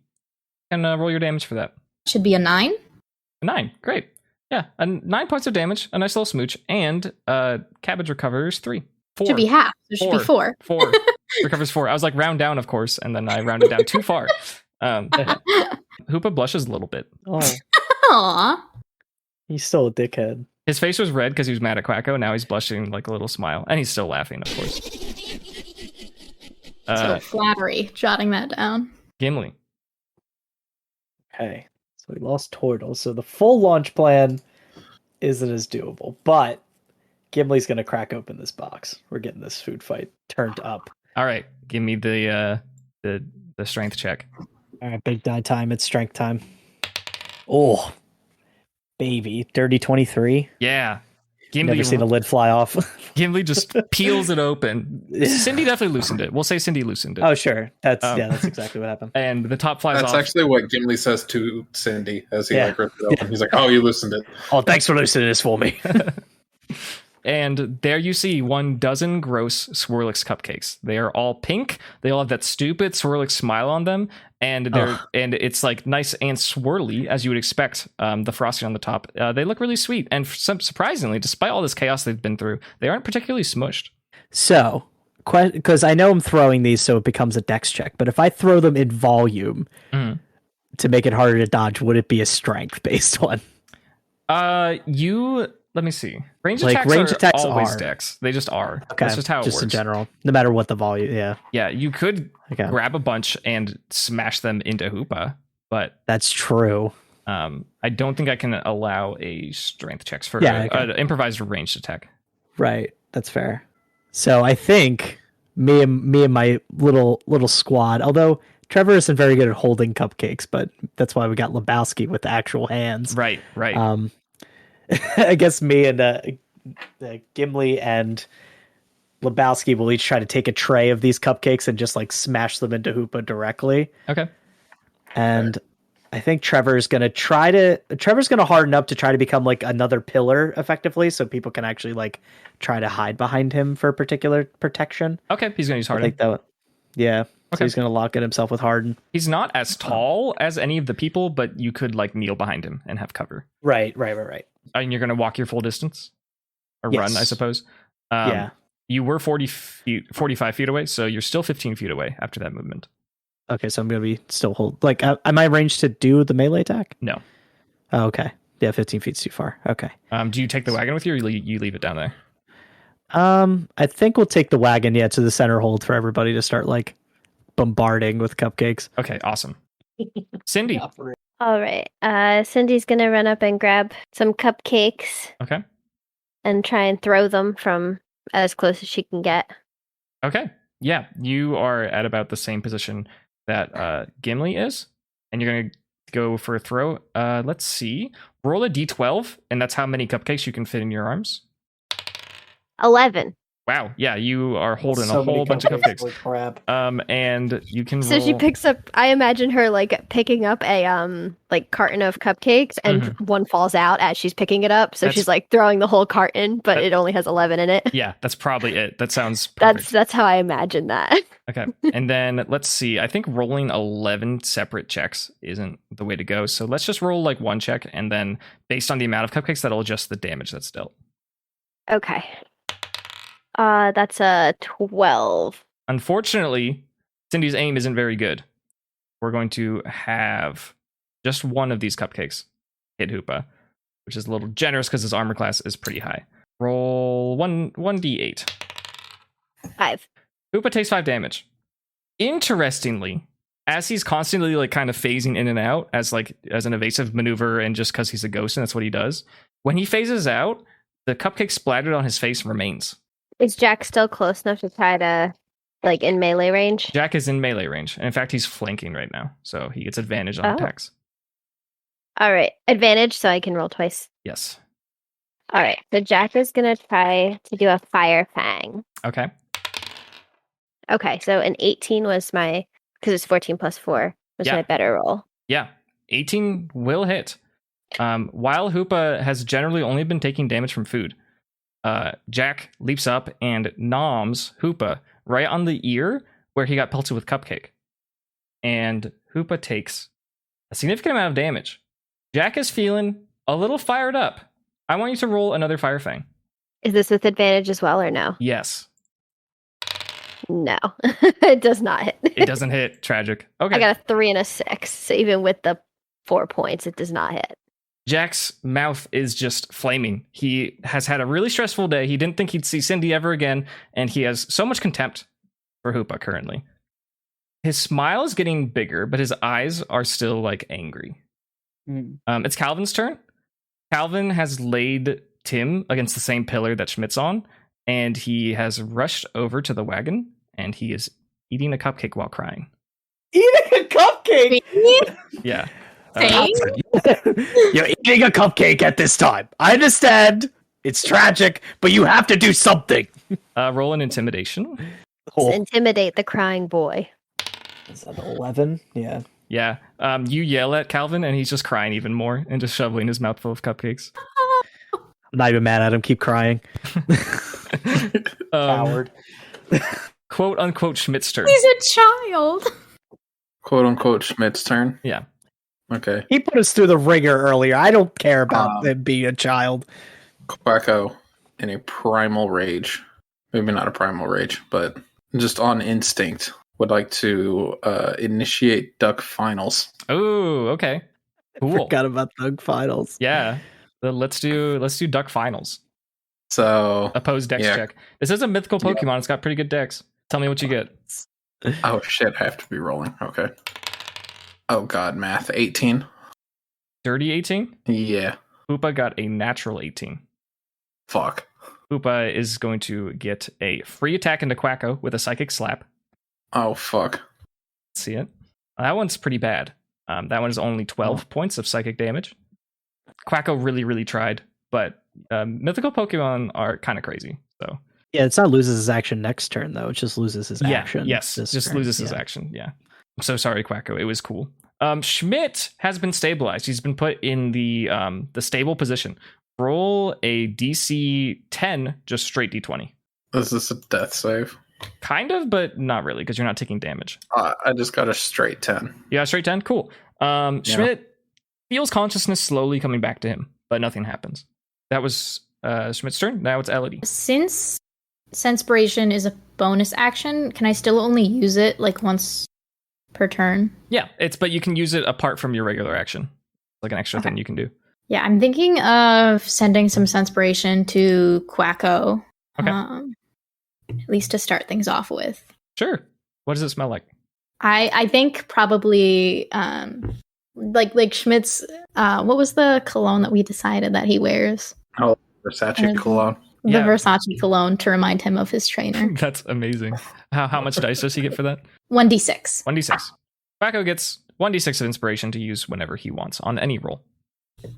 And roll your damage for that. Should be a 9. A 9, great. Yeah, 9 points of damage, a nice little smooch, and Cabbage recovers 3. 4. Should be half. There should be 4. 4. Recovers 4. I was like, round down, of course, and then I rounded down too far. Hoopa blushes a little bit. Oh, Aww. he's still a dickhead. His face was red because he was mad at Quacko. Now he's blushing like a little smile, and he's still laughing, of course. So flattery. Jotting that down. Gimli. Okay, so we lost Tortle. So the full launch plan isn't as doable, but Gimli's gonna crack open this box. We're getting this food fight turned up. All right, give me the strength check. All right, big die time. It's strength time. Oh, baby, dirty 23. Yeah. Gimli, Never seen a lid fly off. Gimli just peels it open. Cindy definitely loosened it. We'll say Cindy loosened it. Oh, sure. That's exactly what happened. And the top flies That's off. actually what Gimli says to Cindy as he Yeah. ripped it open. He's like, "Oh, you loosened it." Oh, thanks for loosening this for me. And there you see 12 gross Swirlix cupcakes. They are all pink. They all have that stupid Swirlix smile on them, and and it's like nice and swirly as you would expect. The frosting on the top. They look really sweet, and surprisingly, despite all this chaos they've been through, they aren't particularly smushed. So, because I know I'm throwing these, so it becomes a dex check. But if I throw them in volume to make it harder to dodge, would it be a strength based one? Let me see. Range Like, attacks attacks always are. dex. They just are. Okay, That's just how it just works. in general, no matter what the volume. Yeah, Yeah, you could okay, grab a bunch and smash them into Hoopa, but that's true. I don't think I can allow a strength checks for Yeah, an improvised ranged attack. Right, that's fair. So I think me and my little squad. Although Trevor isn't very good at holding cupcakes, but that's why we got Lebowski with actual hands. Right. I guess me and Gimli and Lebowski will each try to take a tray of these cupcakes and just like smash them into Hoopa directly. Okay. And I think Trevor's going to harden up to try to become like another pillar effectively, so people can actually like try to hide behind him for particular protection. Okay, he's going to use I Harden. think that, yeah. So Okay. he's going to lock in himself with Harden. He's not as tall as any of the people, but you could like kneel behind him and have cover. Right. And you're going to walk your full distance? Or Yes. run, I suppose. Yeah. You were 45 feet away, so you're still 15 feet away after that movement. Okay, so I'm going to be still hold. Like, am I ranged to do the melee attack? No. Oh, okay. Yeah, 15 feet's too far. Okay. Do you take the wagon with you, or you leave it down there? I think we'll take the wagon, to the center hold for everybody to start like bombarding with cupcakes. Okay, awesome. Cindy. All right. Cindy's gonna run up and grab some cupcakes Okay. and try and throw them from as close as she can get. Okay. Yeah, you are at about the same position that Gimli is, and you're gonna go for a throw. Let's see. Roll a d12, and that's how many cupcakes you can fit in your arms. 11. Wow. Yeah, you are holding So a many whole bunch of cupcakes. Holy crap. And you can So roll. she picks up. I imagine her like picking up a like carton of cupcakes, and one falls out as she's picking it up. So That's- she's like throwing the whole carton, but it only has 11 in it. Yeah, that's probably it. That sounds perfect. That's how I imagine that. Okay. And then let's see. I think rolling 11 separate checks isn't the way to go. So let's just roll like one check, and then based on the amount of cupcakes, that'll adjust the damage that's dealt. Okay. That's a 12. Unfortunately, Cindy's aim isn't very good. We're going to have just one of these cupcakes hit Hoopa, which is a little generous because his armor class is pretty high. Roll 1d8. 5. Hoopa takes 5 damage. Interestingly, as he's constantly like kind of phasing in and out as an evasive maneuver, and just because he's a ghost and that's what he does, when he phases out, the cupcake splattered on his face remains. Is Jack still close enough to try to, like, in melee range? Jack is in melee range, and in fact, he's flanking right now, so he gets advantage on attacks. All right. Advantage, so I can roll twice. Yes. All right. So Jack is going to try to do a fire fang. Okay. Okay. So an 18 was my, because it's 14 plus 4, was Yeah. my better roll. Yeah. 18 will hit. While Hoopa has generally only been taking damage from food, Jack leaps up and noms Hoopa right on the ear where he got pelted with cupcake. And Hoopa takes a significant amount of damage. Jack is feeling a little fired up. I want you to roll another Fire Fang. Is this with advantage as well or no? Yes. No. It does not hit. It doesn't hit. Tragic. Okay. I got a 3 and a 6. So even with the 4 points, it does not hit. Jack's mouth is just flaming. He has had a really stressful day. He didn't think he'd see Cindy ever again, and he has so much contempt for Hoopa currently. His smile is getting bigger, but his eyes are still like angry. It's Calvin's turn. Calvin has laid Tim against the same pillar that Schmidt's on, and he has rushed over to the wagon, and he is eating a cupcake while crying. Eating a cupcake? Yeah. You're eating a cupcake at this time. I understand. It's tragic, but you have to do something. Roll an intimidation. Let's intimidate the crying boy. Is that 11? Yeah. Yeah. You yell at Calvin, and he's just crying even more and just shoveling his mouth full of cupcakes. I'm not even mad at him. Keep crying. Coward. Quote unquote Schmidt's turn. He's a child. Quote unquote Schmidt's turn. Yeah. Okay. He put us through the ringer earlier. I don't care about him being a child. Quacko in a primal rage. Maybe not a primal rage, but just on instinct would like to initiate duck finals. Oh, okay. Cool. Forgot about Thug Finals. Yeah. Let's do duck finals. So Opposed dex check. This is a mythical Pokemon. It's got pretty good dex. Tell me what you get. oh shit, I have to be rolling. Okay. Oh god, math. 18. Dirty 18? Yeah. Hoopa got a natural 18. Fuck. Hoopa is going to get a free attack into Quacko with a psychic slap. Oh fuck. See it? That one's pretty bad. That one is only 12 points of psychic damage. Quacko really, really tried, but mythical Pokemon are kind of crazy. So Yeah, it's not loses his action next turn, though. It just loses his yeah, action. yes, this just turn. loses his action. Yeah. I'm so sorry, Quacko. It was cool. Schmidt has been stabilized. He's been put in the stable position. Roll a DC 10, just straight D20. Is this a death save? Kind of, but not really, because you're not taking damage. I just got a straight 10. Yeah, straight 10? Cool. Schmidt feels consciousness slowly coming back to him, but nothing happens. That was Schmidt's turn. Now it's Elodie. Since Senspiration is a bonus action, can I still only use it like once per turn? Yeah, but you can use it apart from your regular action. Like an extra thing you can do. Yeah, I'm thinking of sending some Senspiration to Quacko. Okay. At least to start things off with. Sure. What does it smell like? I think probably like Schmidt's. What was the cologne that we decided that he wears? Oh, Versace cologne. The Yeah. Versace cologne to remind him of his trainer. That's amazing. How much dice does he get for that? 1d6. 1d6. Paco gets 1d6 of inspiration to use whenever he wants on any roll.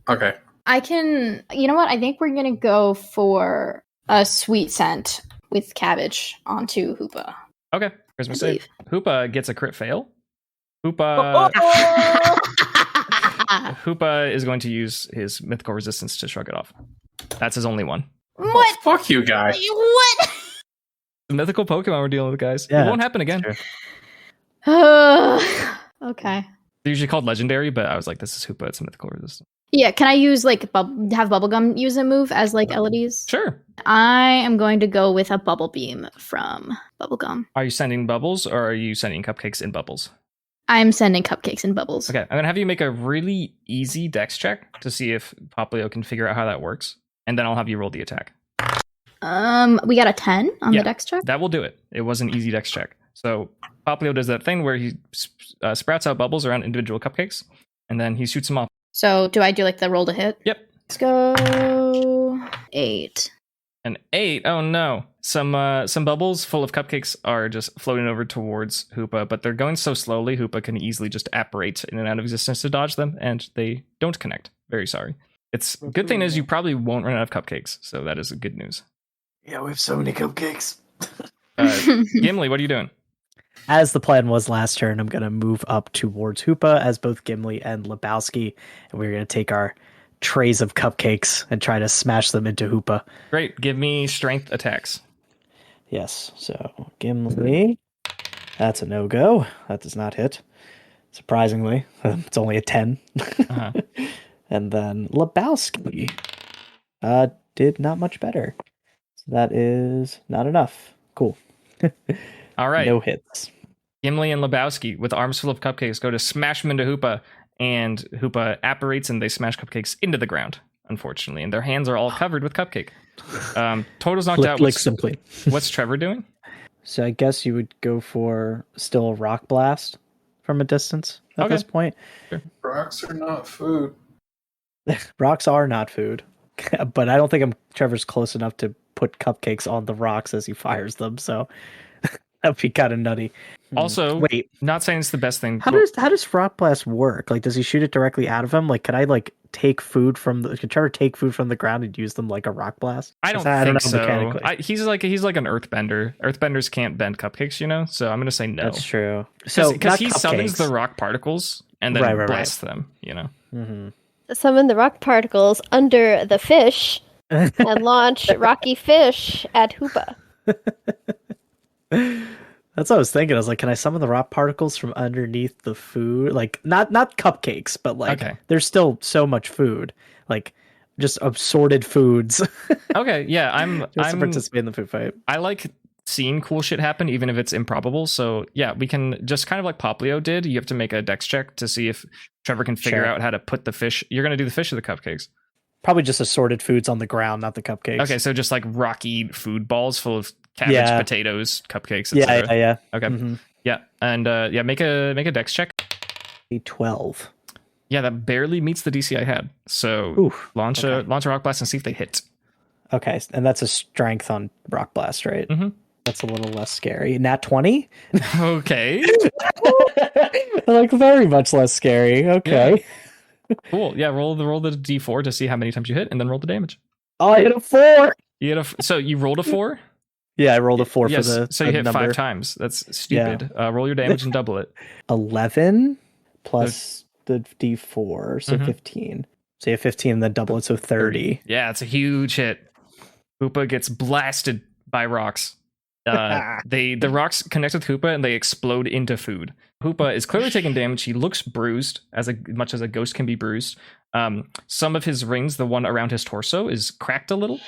Okay. I can. You know what? I think we're gonna go for a sweet scent with cabbage onto Hoopa. Okay. Christmas I save. Hoopa gets a crit fail. Hoopa Hoopa is going to use his mythical resistance to shrug it off. That's his only one. What? Oh, fuck you, guy. What? The mythical Pokemon we're dealing with, guys. Yeah, It won't happen again. Sure. Okay. They're usually called legendary, but I was like, this is Hoopa. It's a mythical resistance. Yeah, can I use have Bubblegum use a move as like Elodie's? Sure. I am going to go with a Bubble Beam from Bubblegum. Are you sending bubbles or are you sending cupcakes in bubbles? I'm sending cupcakes and bubbles. Okay, I'm going to have you make a really easy dex check to see if Poplio can figure out how that works. And then I'll have you roll the attack. We got a 10 on Yeah. the dex check. That will do it. It was an easy dex check. So Poplio does that thing where he sprouts out bubbles around individual cupcakes, and then he shoots them off. So do I do like the roll to hit? Yep. Let's go 8. An 8. Oh no. Some bubbles full of cupcakes are just floating over towards Hoopa, but they're going so slowly Hoopa can easily just apparate in and out of existence to dodge them, and they don't connect. Very sorry. It's good thing is you probably won't run out of cupcakes, so that is good news. Yeah, we have so many cupcakes. Gimli, what are you doing? As the plan was last turn, I'm going to move up towards Hoopa as both Gimli and Lebowski, and we're going to take our trays of cupcakes and try to smash them into Hoopa. Great. Give me strength attacks. Yes, so Gimli, that's a no-go. That does not hit, surprisingly. It's only a 10. Uh-huh. And then Lebowski did not much better. So that is not enough. Cool. All right. No hits. Gimli and Lebowski, with arms full of cupcakes, go to smash them into Hoopa, and Hoopa apparates and they smash cupcakes into the ground, unfortunately. And their hands are all covered with cupcake. Total's knocked out. Simply. What's Trevor doing? So I guess you would go for still a rock blast from a distance at Okay. this point. Rocks are not food. Rocks are not food, but I don't think Trevor's close enough to put cupcakes on the rocks as he fires them. So that'd be kind of nutty. Also, wait, not saying it's the best thing. how does rock blast work? Like, does he shoot it directly out of him? Like, could Trevor take food from the ground and use them like a rock blast? I don't think so. He's like an earthbender. Earthbenders can't bend cupcakes, So I'm gonna say no. That's true. So because he summons the rock particles and then Right. blasts them. Mm-hmm. Summon the rock particles under the fish and launch Rocky Fish at Hoopa. That's what I was thinking. I was like, can I summon the rock particles from underneath the food? Like, not cupcakes, but like, Okay. There's still so much food. Like, just assorted foods. Okay, yeah, I'm to participate in the food fight. I like seeing cool shit happen, even if it's improbable. So yeah, we can just kind of like Poplio did. You have to make a dex check to see if Trevor can figure Sure. out how to put the fish. You're gonna do the fish or the cupcakes. Probably just assorted foods on the ground, not the cupcakes. Okay, so just like rocky food balls full of cabbage, Yeah. potatoes, cupcakes, Yeah, etc. yeah. Okay, Mhm. yeah, and make a dex check. A 12. Yeah, that barely meets the DC I had. So Oof. launch a rock blast and see if they hit. Okay, and that's a strength on rock blast, right? Mhm. That's a little less scary. Nat 20? Okay, Like, very much less scary. Okay. cool. Yeah, roll the d4 to see how many times you hit, and then roll the damage. Oh, I hit a 4. You hit so you rolled a 4. Yeah, I rolled a 4 Yes, for the so you hit number. 5 times. That's stupid. Roll your damage and double it. 11 plus the d4, so Mhm. 15. So you have 15 and then double it, so 30. Yeah, it's a huge hit. Hoopa gets blasted by rocks. The rocks connect with Hoopa and they explode into food. Hoopa is clearly taking damage. He looks bruised, much as a ghost can be bruised. Some of his rings, the one around his torso, is cracked a little.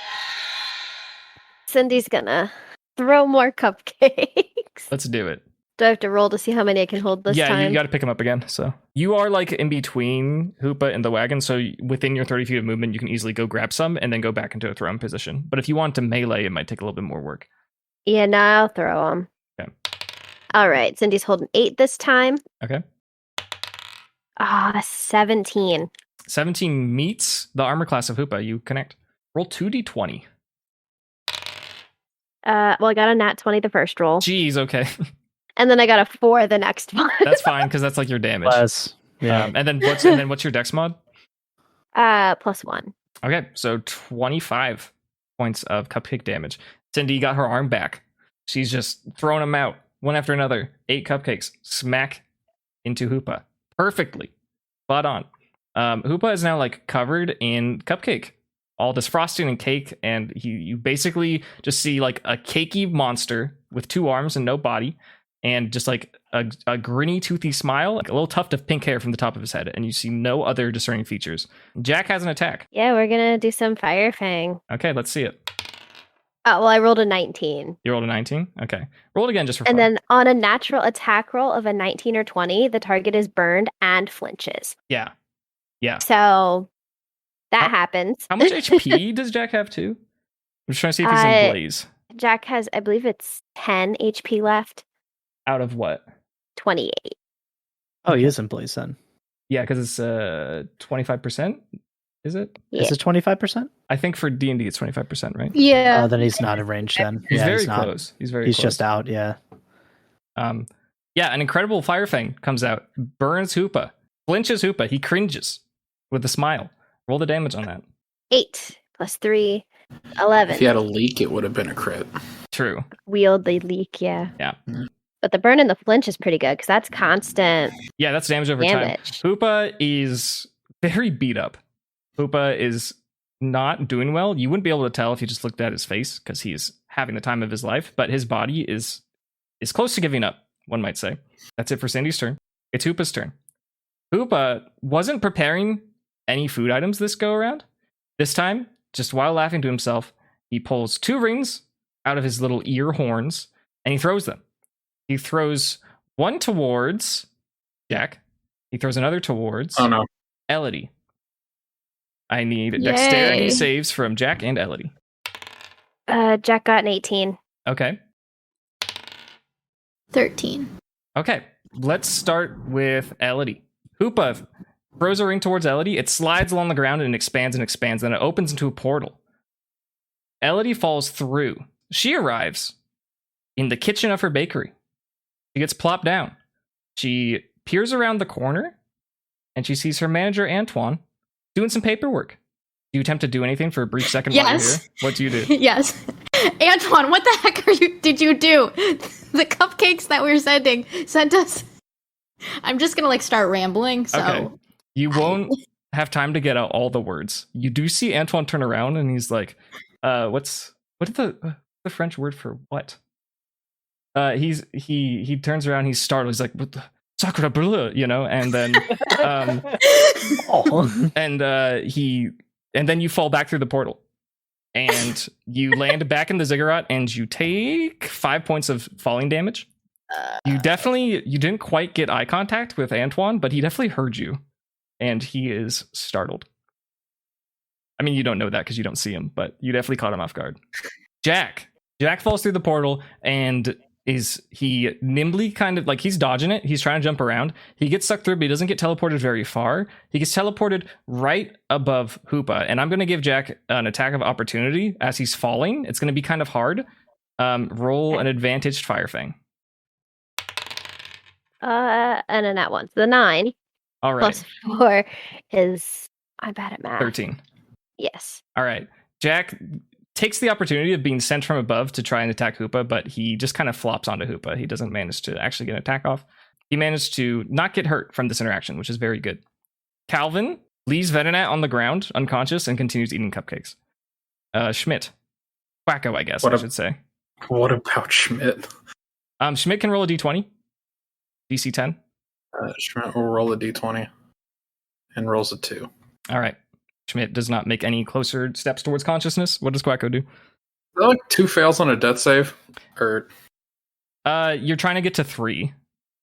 Cindy's gonna throw more cupcakes. Let's do it. Do I have to roll to see how many I can hold this Yeah, time? you got to pick him up again. So you are like in between Hoopa and the wagon. So within your 30 feet of movement, you can easily go grab some and then go back into a thrown position. But if you want to melee, it might take a little bit more work. Yeah, no, I'll throw them. Okay. All right, Cindy's holding 8 this time. Okay. 17. 17 meets the armor class of Hoopa. You connect. Roll 2d20. Well, I got a nat 20 the first roll. Jeez, okay. And then I got a 4 the next one. That's fine, because that's like your damage. Yeah. And then what's your dex mod? +1. Okay, so 25 points of cupcake damage. Cindy got her arm back. She's just throwing them out, one after another. 8 cupcakes. Smack into Hoopa. Perfectly. Spot on. Hoopa is now like covered in cupcake. All this frosting and cake, and you basically just see like a cakey monster with 2 arms and no body, and just like a grinny, toothy smile, like a little tuft of pink hair from the top of his head, and you see no other discerning features. Jack has an attack. Yeah, we're gonna do some Fire Fang. Okay, let's see it. Oh, well, I rolled a 19. You rolled a 19? Okay. Roll it again just for fun. And then on a natural attack roll of a 19 or 20, the target is burned and flinches. Yeah. So that happens. How much HP does Jack have too? I'm just trying to see if he's in Blaze. Jack has, I believe it's 10 HP left. Out of what? 28. Oh, he is in Blaze then. Yeah, because it's 25%. Is it? Yeah. Is it 25%? I think for D&D it's 25%, right? Yeah. Oh, then he's not in range then. He's very he's not. close. He's very He's close. just out, yeah. Yeah, an incredible Fire Fang comes out, burns Hoopa, flinches Hoopa. He cringes with a smile. Roll the damage on that. 8 + 3, 11. If you had a leak, it would have been a crit. True. Wield the leak, yeah. Yeah. But the burn and the flinch is pretty good because that's constant Yeah, that's damage over time. damage. Hoopa is very beat up. Hoopa is not doing well. You wouldn't be able to tell if you just looked at his face because he's having the time of his life, but his body is close to giving up, one might say. That's it for Sandy's turn. It's Hoopa's turn. Hoopa wasn't preparing any food items this go around. This time, just while laughing to himself, he pulls 2 rings out of his little ear horns and he throws them. He throws one towards Jack. He throws another towards Elodie. I need dexterity saves from Jack and Elodie. Jack got an 18. Okay. 13. Okay. Let's start with Elodie. Hoopa throws a ring towards Elodie. It slides along the ground and expands, then it opens into a portal. Elodie falls through. She arrives in the kitchen of her bakery. She gets plopped down. She peers around the corner, and she sees her manager, Antoine, doing some paperwork. Do you attempt to do anything for a brief second while you're here? What do you do? Yes. Antoine, what the heck did you do? The cupcakes that we're sent us. I'm just gonna start rambling, so Okay. You won't have time to get out all the words. You do see Antoine turn around and he's like, what is the French word for what? He turns around, he's startled, he's like, what the sacre bleu, and then and then you fall back through the portal. And you land back in the ziggurat and you take 5 points of falling damage. You didn't quite get eye contact with Antoine, but he definitely heard you. And he is startled. I mean, you don't know that because you don't see him, but you definitely caught him off guard. Jack falls through the portal and he nimbly kind of he's dodging it. He's trying to jump around. He gets sucked through, but he doesn't get teleported very far. He gets teleported right above Hoopa. And I'm going to give Jack an attack of opportunity as he's falling. It's going to be kind of hard. Roll an advantaged Fire Fang. And a nat 1. So the 9 All right. +4 is, I'm bad at math. 13. Yes. All right. Jack takes the opportunity of being sent from above to try and attack Hoopa, but he just kind of flops onto Hoopa. He doesn't manage to actually get an attack off. He managed to not get hurt from this interaction, which is very good. Calvin leaves Venonat on the ground, unconscious, and continues eating cupcakes. Schmidt. Quacko, I guess I should say. What about Schmidt? Schmidt can roll a d20. DC 10. Schmidt will roll a d20 and rolls a 2. All right. Schmidt does not make any closer steps towards consciousness. What does Quacko do? Are there 2 fails on a death save? Or you're trying to get to 3.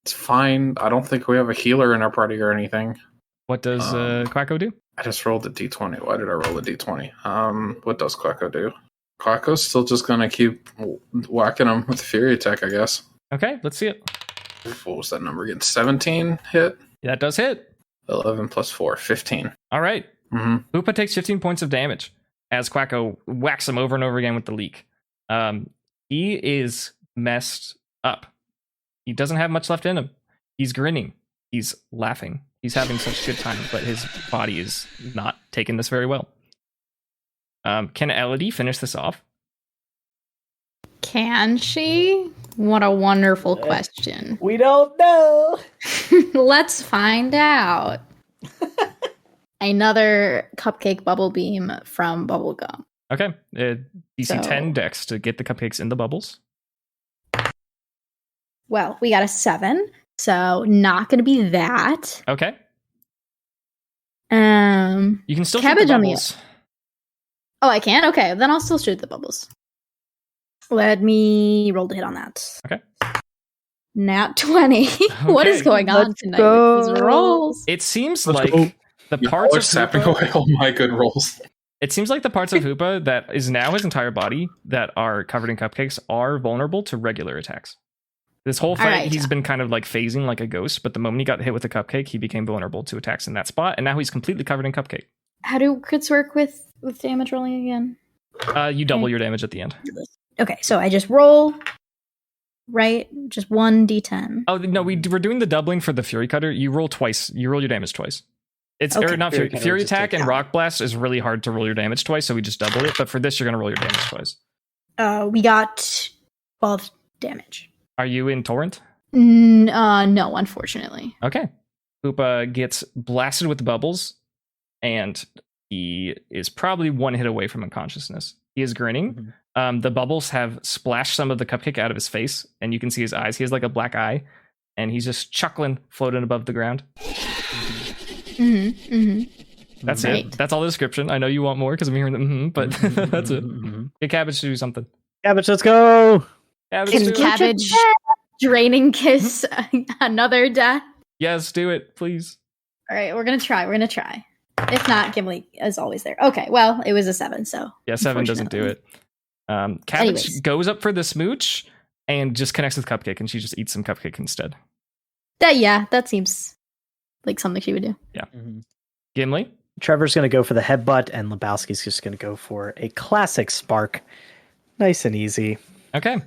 it's fine. I don't think we have a healer in our party or anything. What does Quacko do? I just rolled a d20. Why did I roll a d20? What does Quacko do? Quacko's still just gonna keep whacking him with the Fury attack, I guess. Okay, let's see it. What was that number again? 17 hit? That does hit. 11 plus 4, 15. All right. Mm-hmm. Hoopa takes 15 points of damage as Quacko whacks him over and over again with the leak. He is messed up. He doesn't have much left in him. He's grinning. He's laughing. He's having such a good time, but his body is not taking this very well. Can Elodie finish this off? Can she? What a wonderful question. We don't know. Let's find out. Another cupcake bubble beam from Bubblegum. Okay. DC 10 So- dex to get the cupcakes in the bubbles. Well, we got a 7, so not going to be that. Okay. You can still Cabbage shoot the on the- bubbles. Oh, I can? Okay, then I'll still shoot the bubbles. Let me roll to hit on that. Okay. Nat 20. What is Okay. going on Let's tonight go. with these rolls? It seems Let's like go. the Y'all parts are of sapping Hoopa, away all my good rolls. it seems like the parts of Hoopa that is now his entire body that are covered in cupcakes are vulnerable to regular attacks. This whole fight, Alright. he's been kind of like phasing like a ghost, but the moment he got hit with a cupcake, he became vulnerable to attacks in that spot, and now he's completely covered in cupcake. How do crits work with damage rolling again? You double your damage at the end. Okay, so I just roll, right? Just 1d10. Oh no, we're doing the doubling for the Fury Cutter. You roll twice. You roll your damage twice. It's or Okay. not Fury Fury, Cutter Fury just Attack takes and out. Rock Blast is really hard to roll your damage twice, so we just double it. But for this, you're gonna roll your damage twice. We got 12 damage. Are you in Torrent? No, unfortunately. Okay. Hoopa gets blasted with the bubbles, and he is probably one hit away from unconsciousness. He is grinning. The bubbles have splashed some of the cupcake out of his face, and you can see his eyes. He has like a black eye, and he's just chuckling, floating above the ground. That's Right. it. That's all the description. I know you want more because I'm hearing the but that's it. Get Cabbage to do something. Cabbage, let's go. Cabbage, Can do it. Cabbage draining kiss another death? Yes, do it, please. All right, we're gonna try. If not, Gimli is always there. Okay, well, it was a 7, so Yeah, 7 doesn't do it. Cabbage Anyways. goes up for the smooch and just connects with Cupcake, and she just eats some cupcake instead. that seems like something she would do. Gimli? Trevor's going to go for the headbutt, and Lebowski's just going to go for a classic spark. Nice and easy. Okay.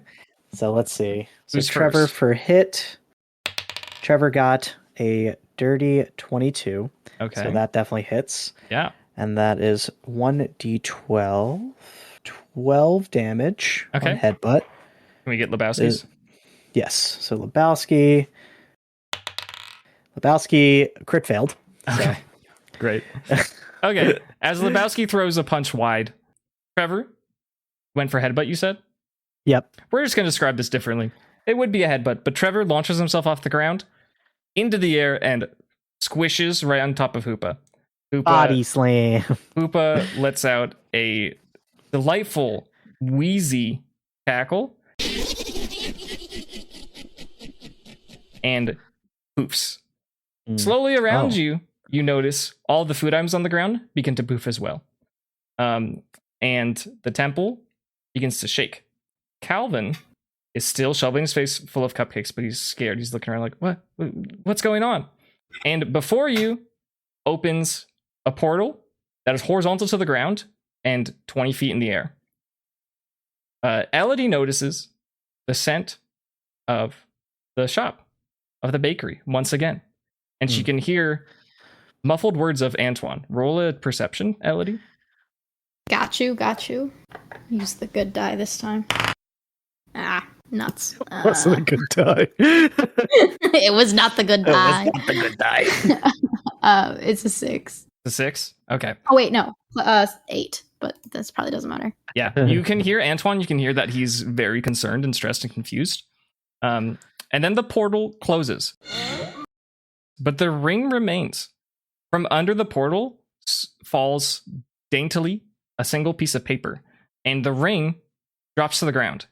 So let's see. So Who's Trevor first? for hit. Trevor got a dirty 22. Okay. So that definitely hits. Yeah. And that is 1d12. 12 damage Okay. on headbutt. Can we get Lebowski's? Yes. So Lebowski crit failed. Okay. Great. Okay. As Lebowski throws a punch wide, Trevor went for headbutt, you said? Yep. We're just going to describe this differently. It would be a headbutt, but Trevor launches himself off the ground into the air and squishes right on top of Hoopa. Body slam. Hoopa lets out a delightful, wheezy cackle and poofs. Slowly around Oh. you notice all the food items on the ground begin to poof as well. And the temple begins to shake. Calvin is still shoveling his face full of cupcakes, but he's scared. He's looking around like, what's going on? And before you opens a portal that is horizontal to the ground and 20 feet in the air. Elodie notices the scent of the shop, of the bakery, once again. And she can hear muffled words of Antoine. Roll a perception, Elodie. Got you. Use the good die this time. Nuts. Wasn't a good die. It was not the good die. the good die. It's a 6. The 6? Okay. Oh wait, no. 8, but this probably doesn't matter. Yeah. You can hear Antoine. You can hear that he's very concerned and stressed and confused. And then the portal closes. But the ring remains. From under the portal falls daintily a single piece of paper. And the ring drops to the ground.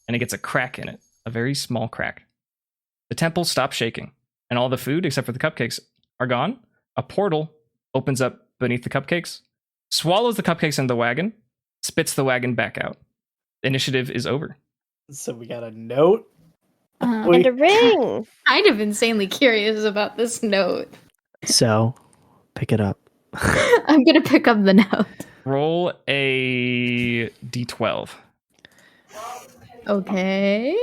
And it gets a crack in it. A very small crack. The temple stops shaking. And all the food, except for the cupcakes, are gone. A portal opens up beneath the cupcakes, swallows the cupcakes in the wagon, spits the wagon back out. Initiative is over. So we got a note And a ring. Kind of insanely curious about this note. So, pick it up. I'm gonna pick up the note. Roll a d12. Okay.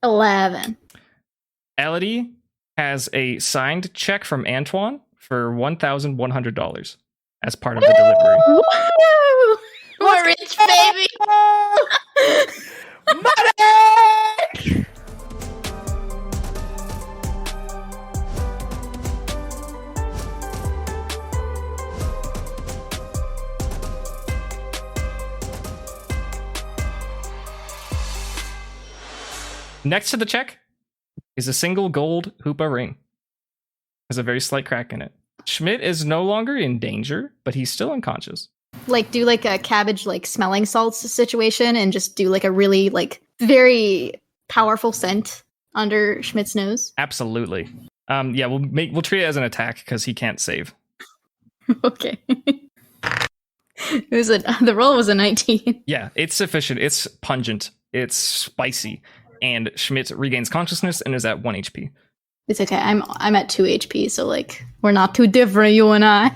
11. Elodie has a signed check from Antoine for $1,100 as part of the delivery. Woo! We're rich, baby. Money! Next to the check is a single gold Hoopa ring. There's a very slight crack in it. Schmidt is no longer in danger, but he's still unconscious. Like, do like a cabbage, like smelling salts situation and just do like a really, like, very powerful scent under Schmidt's nose. Absolutely. Yeah, we'll treat it as an attack because he can't save. Okay. The roll was a 19. Yeah, it's sufficient. It's pungent. It's spicy. And Schmidt regains consciousness and is at 1 HP. It's okay. I'm at 2 HP, so like we're not too different, you and I.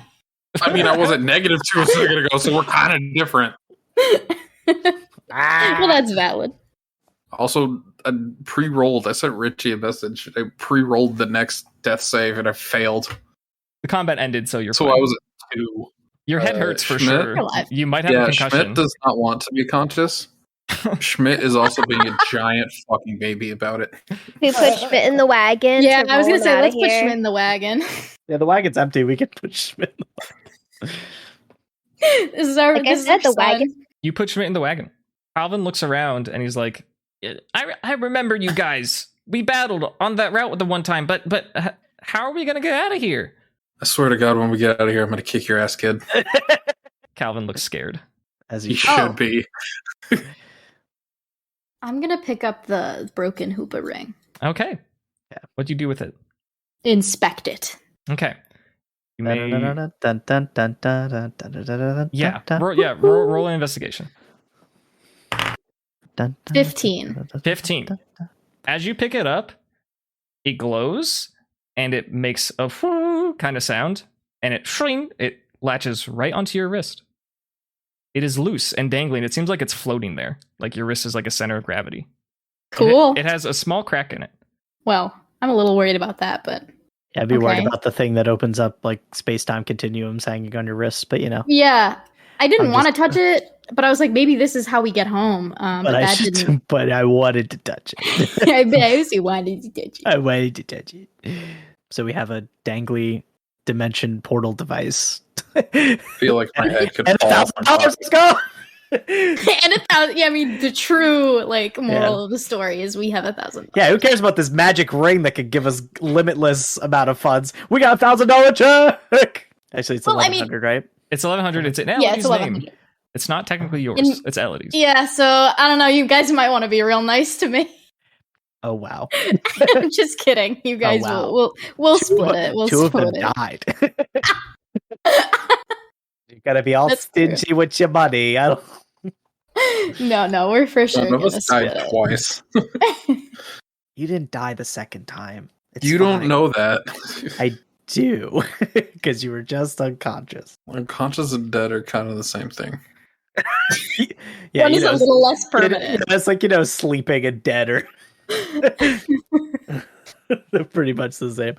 I mean, I wasn't negative 2 a second ago, so we're kind of different. Well, that's valid. Also, I pre-rolled. I sent Richie a message. I pre-rolled the next death save, and I failed. The combat ended, so you're So fine. I was at 2. Your head hurts for Schmidt? sure. You're alive. You might have a concussion. Schmidt does not want to be conscious. Schmidt is also being a giant fucking baby about it. We put Schmidt in the wagon. Yeah, to I was roll gonna say him let's outta put here. Schmidt in the wagon. Yeah, the wagon's empty. We can put Schmidt in the wagon. This is our. Like I this is said, our the son. wagon. You put Schmidt in the wagon. Calvin looks around and he's like, I remember you guys. We battled on that route with the one time, but how are we going to get out of here? I swear to God, when we get out of here, I'm going to kick your ass, kid. Calvin looks scared. As You you should be. I'm gonna pick up the broken Hoopa ring. Okay. Yeah. What'd you do with it? Inspect it. Okay. You may... Yeah. Roll an investigation. 15. 15. As you pick it up, it glows and it makes a kind of sound, and it latches right onto your wrist. It is loose and dangling. It seems like it's floating there, like your wrist is like a center of gravity. Cool. It has a small crack in it. Well, I'm a little worried about that, but Yeah, I'd be worried Okay. about the thing that opens up like space-time continuums hanging on your wrist, but you know. yeah, I didn't I'm want to just- touch it, but I was like, maybe this is how we get home. But But that didn't. but I wanted to touch it. I also wanted to touch it. I wanted to touch it. So we have a dangly dimension portal device. I feel like my head could And fall off my $1,000. body. Let's go. And yeah, I mean, the true like moral of the story is we have $1,000. Yeah, who cares about this magic ring that could give us limitless amount of funds? We got $1,000 check. Actually, it's Well, I mean- 1,100, right? It's 1100. It's in Yeah, Elodie's it's name. 1100. It's not technically yours. In- It's Elodie's. Yeah, so I don't know. You guys might want to be real nice to me. Oh wow, I'm just kidding. You guys wow. we'll split it. We'll two of split them it. died. You gotta be all That's stingy with your money. I don't... No, we're for sure None of gonna us split died it. twice. You didn't die the second time. It's You don't fine. know that. I do, because you were just unconscious. Unconscious and dead are kind of the same thing. Yeah, One you is know, a little less you know, permanent. it's like sleeping and dead are they're pretty much the same.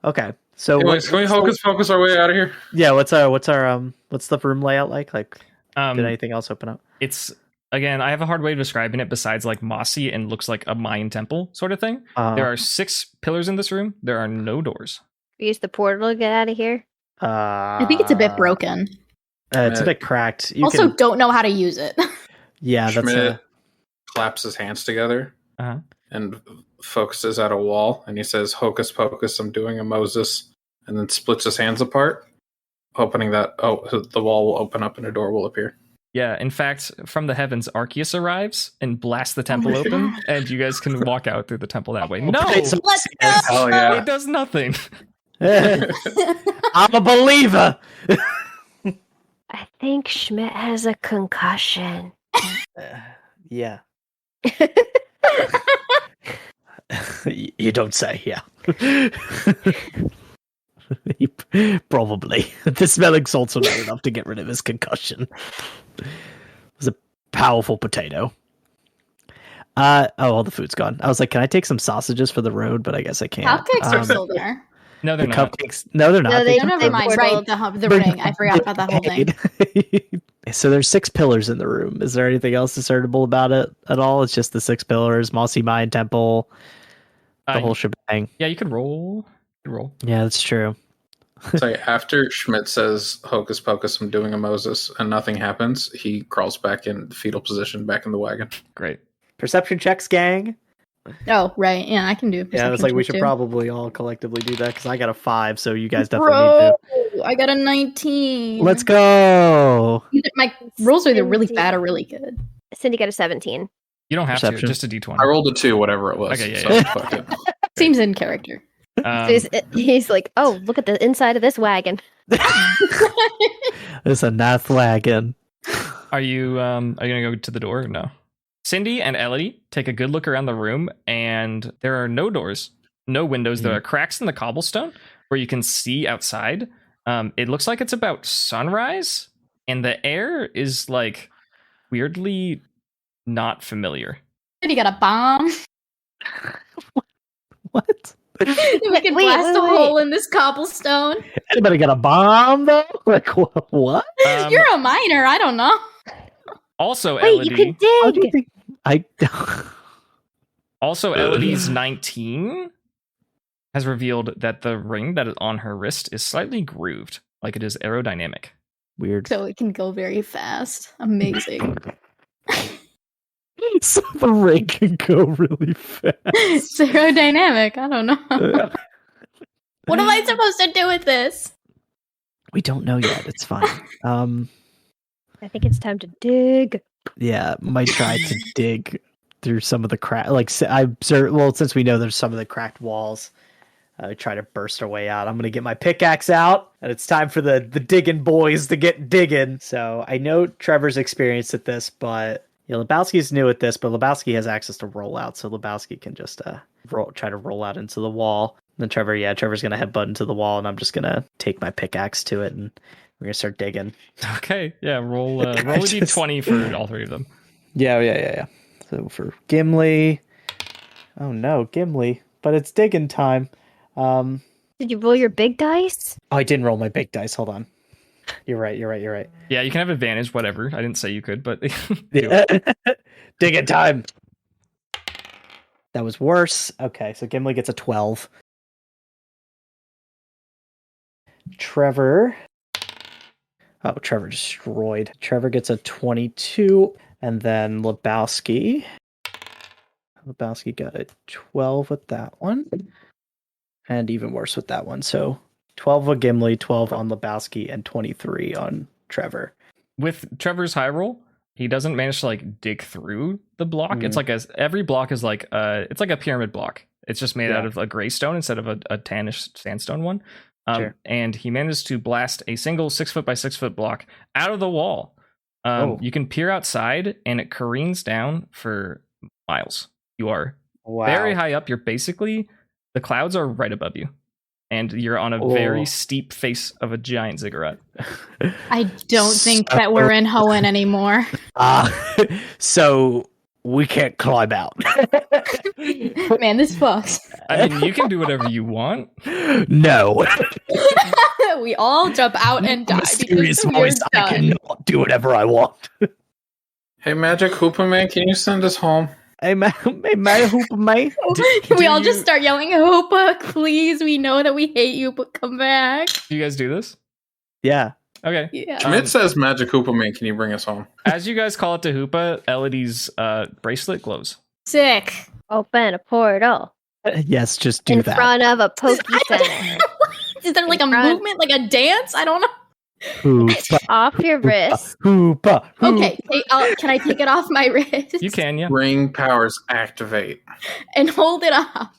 Okay, so Anyways, can we hocus pocus our way out of here? yeah, what's the room layout like? Like, did Um, anything else open up? it's again, I have a hard way of describing it besides like mossy and looks like a Mayan temple sort of thing. There are 6 pillars in this room. There are no doors. Use the portal to get out of here. I think it's a bit broken. It's a bit cracked. You Also, can, don't know how to use it. yeah, that's Schmidt claps his hands together Uh-huh. and focuses at a wall, and he says, "Hocus pocus, I'm doing a Moses," and then splits his hands apart, opening that. Oh, the wall will open up and a door will appear. Yeah, in fact, from the heavens, Arceus arrives and blasts the temple my open, God. and you guys can walk out through the temple that way. No, Let's go! Let's go! Hell yeah. it does nothing. I'm a believer. I think Schmidt has a concussion. Yeah. You don't say, yeah. Probably. The smelling salts were not enough to get rid of his concussion. It was a powerful potato. All the food's gone. I was like, can I take some sausages for the road? But I guess I can't. Cupcakes are still there. No, they're The not. cupcakes. No, they're not. No, Oh, never mind. Right. The ring. I forgot about that whole thing. So there's 6 pillars in the room. Is there anything else discernible about it at all? It's just the 6 pillars, Mossy Mine Temple, the whole shebang. Yeah, you could roll. Yeah, that's true. So after Schmidt says "Hocus Pocus, I'm doing a Moses," and nothing happens, he crawls back in the fetal position, back in the wagon. Great. Perception checks, gang. Oh, right. Yeah, I can do. Yeah, it's like we should too. probably all collectively do that because I got a 5, so you guys definitely need to. I got a 19. Let's go. My rolls are either really bad or really good. Cindy got a 17. You don't have Perception. to. Just a d20. I rolled a 2, whatever it was. Okay, yeah, so yeah. fuck it. Seems in character. So he's like, oh, look at the inside of this wagon. It's a nice wagon. Are you gonna go to the door or no? Cindy and Elodie take a good look around the room, and there are no doors, no windows. There are cracks in the cobblestone where you can see outside. It looks like it's about sunrise, and the air is like weirdly not familiar. He got a bomb. What? We can blast a hole in this cobblestone. Anybody got a bomb though? Like what? You're a miner. I don't know. Also, Wait, you Elodie. can How do you dig. think I? Also, Elodie's 19 has revealed that the ring that is on her wrist is slightly grooved, like it is aerodynamic. Weird. So it can go very fast. Amazing. So the ring can go really fast. It's aerodynamic. I don't know. What am I supposed to do with this? We don't know yet. It's fine. I think it's time to dig. Yeah, might try to dig through some of the crack. Like since we know there's some of the cracked walls, try to burst our way out. I'm gonna get my pickaxe out, and it's time for the digging boys to get digging. So I know Trevor's experienced at this, but Lebowski's new at this. But Lebowski has access to rollout, so Lebowski can just try to roll out into the wall. And then Trevor's gonna headbutt into the wall, and I'm just gonna take my pickaxe to it, and we're gonna start digging. Okay, yeah, roll a d20 for all 3 of them. Yeah. So for Gimli, oh no, Gimli, but it's digging time. Did you roll your big dice? Oh, I didn't roll my big dice. Hold on. You're right. Yeah, you can have advantage, whatever. I didn't say you could, but Digging time. That was worse. Okay, so Gimli gets a 12. Trevor destroyed. Trevor gets a 22, and then Lebowski got a 12 with that one, and even worse with that one. So 12 on Gimli, 12 on Lebowski, and 23 on Trevor. with Trevor's high roll, he doesn't manage to like dig through the block. It's like every block is like it's like a pyramid block. It's just made out of a gray stone instead of a tannish sandstone one. And he managed to blast a single 6 foot by 6 foot block out of the wall. You can peer outside and it careens down for miles. You are very high up. You're basically, the clouds are right above you. And you're on a very steep face of a giant ziggurat. I don't think that we're in Hoenn anymore. So we can't climb out. Man, this fucks. I mean, you can do whatever you want. No. We all jump out and die. Serious voice. I cannot do whatever I want. Hey, Magic Hoopa Man, can you send us home? Hey, man, Hoopa man. We all just start yelling, Hoopa, please. We know that we hate you, but come back. Do you guys do this? Yeah. Okay. Yeah. Schmidt says, Magic Hoopa Man, can you bring us home? As you guys call it to Hoopa, Elodie's bracelet glows. Sick. Open a portal. Yes, just do in that. front of a Poke Center. Is there like a movement, like a dance? I don't know. Hoopa, Off your wrist. Hoopa. Okay, can I take it off my wrist? You can, yeah. Ring powers activate. And hold it up.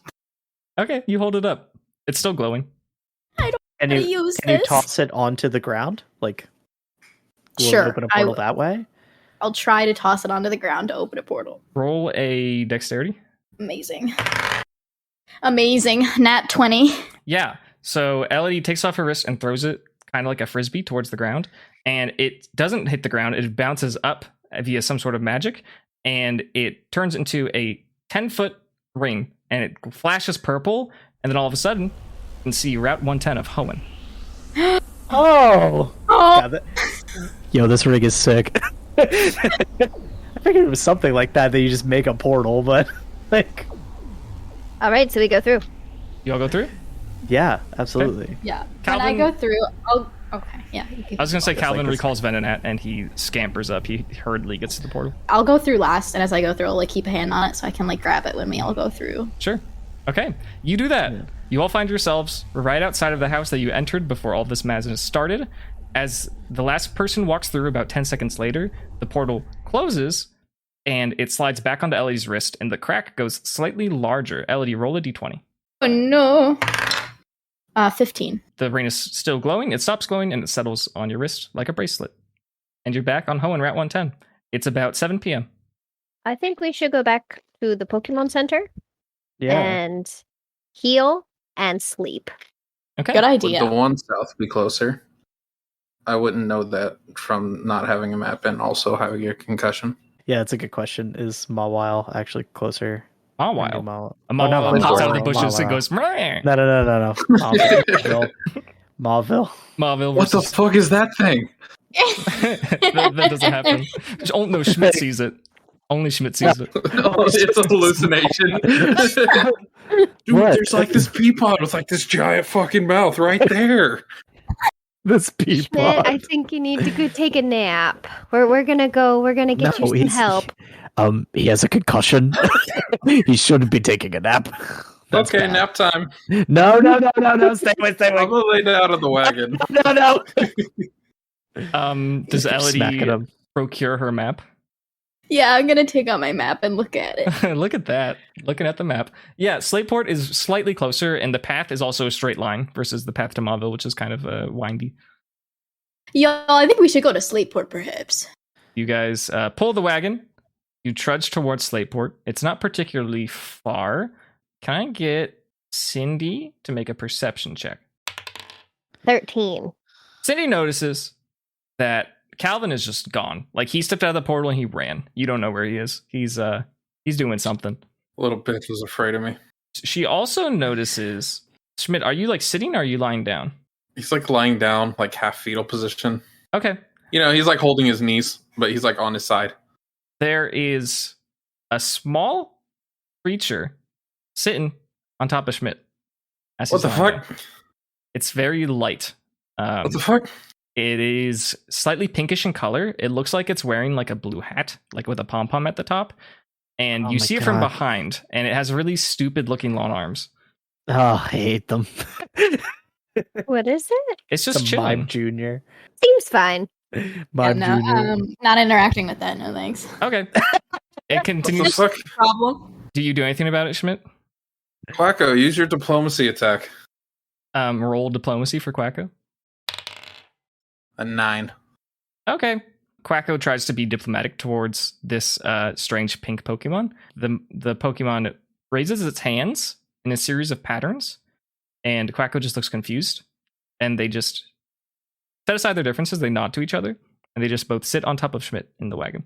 Okay, you hold it up. It's still glowing. Can How you, to use can you this? toss it onto the ground? Like, will it Sure. open a portal that way? I'll try to toss it onto the ground to open a portal. Roll a dexterity. Amazing. Nat 20. Yeah. So Elodie takes off her wrist and throws it kind of like a frisbee towards the ground. And it doesn't hit the ground. It bounces up via some sort of magic. And it turns into a 10-foot ring. And it flashes purple. And then all of a sudden, you can see Route 110 of Hoenn. Oh! God, yo, this ring is sick. I figured it was something like that you just make a portal, but like... All right, so we go through. You all go through? Yeah, absolutely. Okay. Yeah. Calvin, when I go through, okay, yeah. I was going to say Calvin like recalls Venonat, and he scampers up. He hurriedly gets to the portal. I'll go through last, and as I go through, I'll like keep a hand on it so I can like grab it when we all go through. Sure. Okay, you do that. Yeah. You all find yourselves right outside of the house that you entered before all this madness started. As the last person walks through about 10 seconds later, the portal closes, and it slides back onto Elodie's wrist, and the crack goes slightly larger. Elodie, roll a d20. Oh no. 15. The ring is still glowing. It stops glowing, and it settles on your wrist like a bracelet. And you're back on Hoenn Route 110. It's about 7 p.m. I think we should go back to the Pokemon Center Yeah. and heal and sleep. Okay. Good Would idea. the one south be closer? I wouldn't know that from not having a map and also having a concussion. Yeah, that's a good question. Is Mawile actually closer? Oh, wow. Mawile. A Mawile pops out of the bushes and Mawile. goes, "Meh." No. Mauville. Mawile What the versus... fuck is that thing? that doesn't happen. Oh, no, Schmidt sees it. Only Schmidt sees it. No, it's a hallucination. Dude, What? there's like this pea pod with like this giant fucking mouth right there. This Schmidt, peapod. I think you need to go take a nap. We're gonna get you some help. He has a concussion. He shouldn't be taking a nap. That's Okay, bad. nap time. No. Stay away. I'm gonna lay down on the wagon. No. Does Smacking Elodie him. procure her map? Yeah, I'm gonna take out my map and look at it. Look at that. Looking at the map. Yeah, Slateport is slightly closer, and the path is also a straight line versus the path to Mauville, which is kind of windy. Yo, I think we should go to Slateport, perhaps. You guys pull the wagon. You trudge towards Slateport. It's not particularly far. Can I get Cindy to make a perception check? 13. Cindy notices that Calvin is just gone. Like, he stepped out of the portal and he ran. You don't know where he is. He's doing something. Little bitch was afraid of me. She also notices, Schmidt, are you like sitting or are you lying down? He's like lying down, like half fetal position. Okay. You know, he's like holding his knees, but he's like on his side. There is a small creature sitting on top of Schmidt. as What the he's lying fuck? down. It's very light. What the fuck? It is slightly pinkish in color. It looks like it's wearing like a blue hat, like with a pom-pom at the top. And Oh you my see it from God. behind, and it has really stupid looking long arms. Oh, I hate them. What is it? It's just The chilling. Mime Junior. Seems fine. Mime no, Junior. not interacting with that. No thanks. Okay. It What the continues. fuck? Problem. Do you do anything about it, Schmidt? Quacko, use your diplomacy attack. Roll diplomacy for Quacko. A 9. Okay. Quacko tries to be diplomatic towards this strange pink Pokemon. The Pokemon raises its hands in a series of patterns, and Quacko just looks confused. And they just set aside their differences, they nod to each other, and they just both sit on top of Schmidt in the wagon.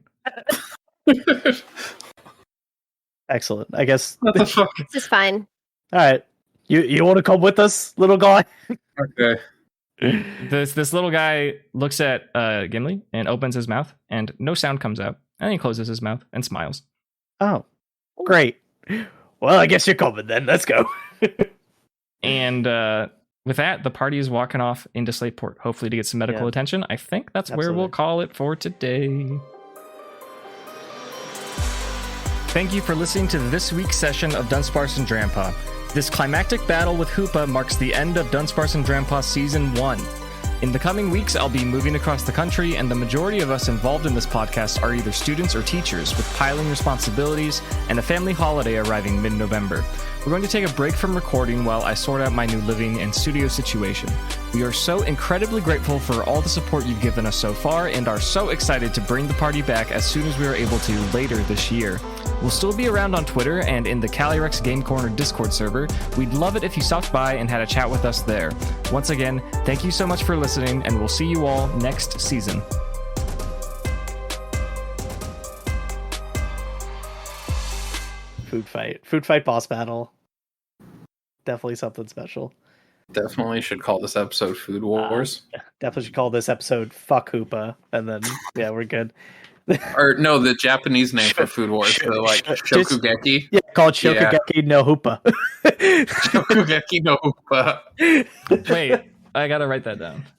Excellent. I guess. What the fuck? This is fine. All right. You want to come with us, little guy? Okay. This little guy looks at Gimli and opens his mouth, and no sound comes out. And then he closes his mouth and smiles. Oh, great. Well, I guess you're coming then. Let's go. And with that, the party is walking off into Slateport, hopefully to get some medical Yeah. attention. I think that's where we'll Absolutely. call it for today. Thank you for listening to this week's session of Dunsparce Drampa. This climactic battle with Hoopa marks the end of Dunsparce Drampa Season 1. In the coming weeks, I'll be moving across the country, and the majority of us involved in this podcast are either students or teachers with piling responsibilities and a family holiday arriving mid-November. We're going to take a break from recording while I sort out my new living and studio situation. We are so incredibly grateful for all the support you've given us so far and are so excited to bring the party back as soon as we are able to later this year. We'll still be around on Twitter and in the Calyrex Game Corner Discord server. We'd love it if you stopped by and had a chat with us there. Once again, thank you so much for listening, and we'll see you all next season. Food fight boss battle. Definitely something special. Definitely should call this episode Food Wars. Definitely should call this episode Fuck Hoopa, and then yeah, we're good. Or no, the Japanese name for Food Wars, so like Shokugeki. Yeah, called Shokugeki no Hoopa. Shokugeki no Hoopa. Wait, I gotta write that down.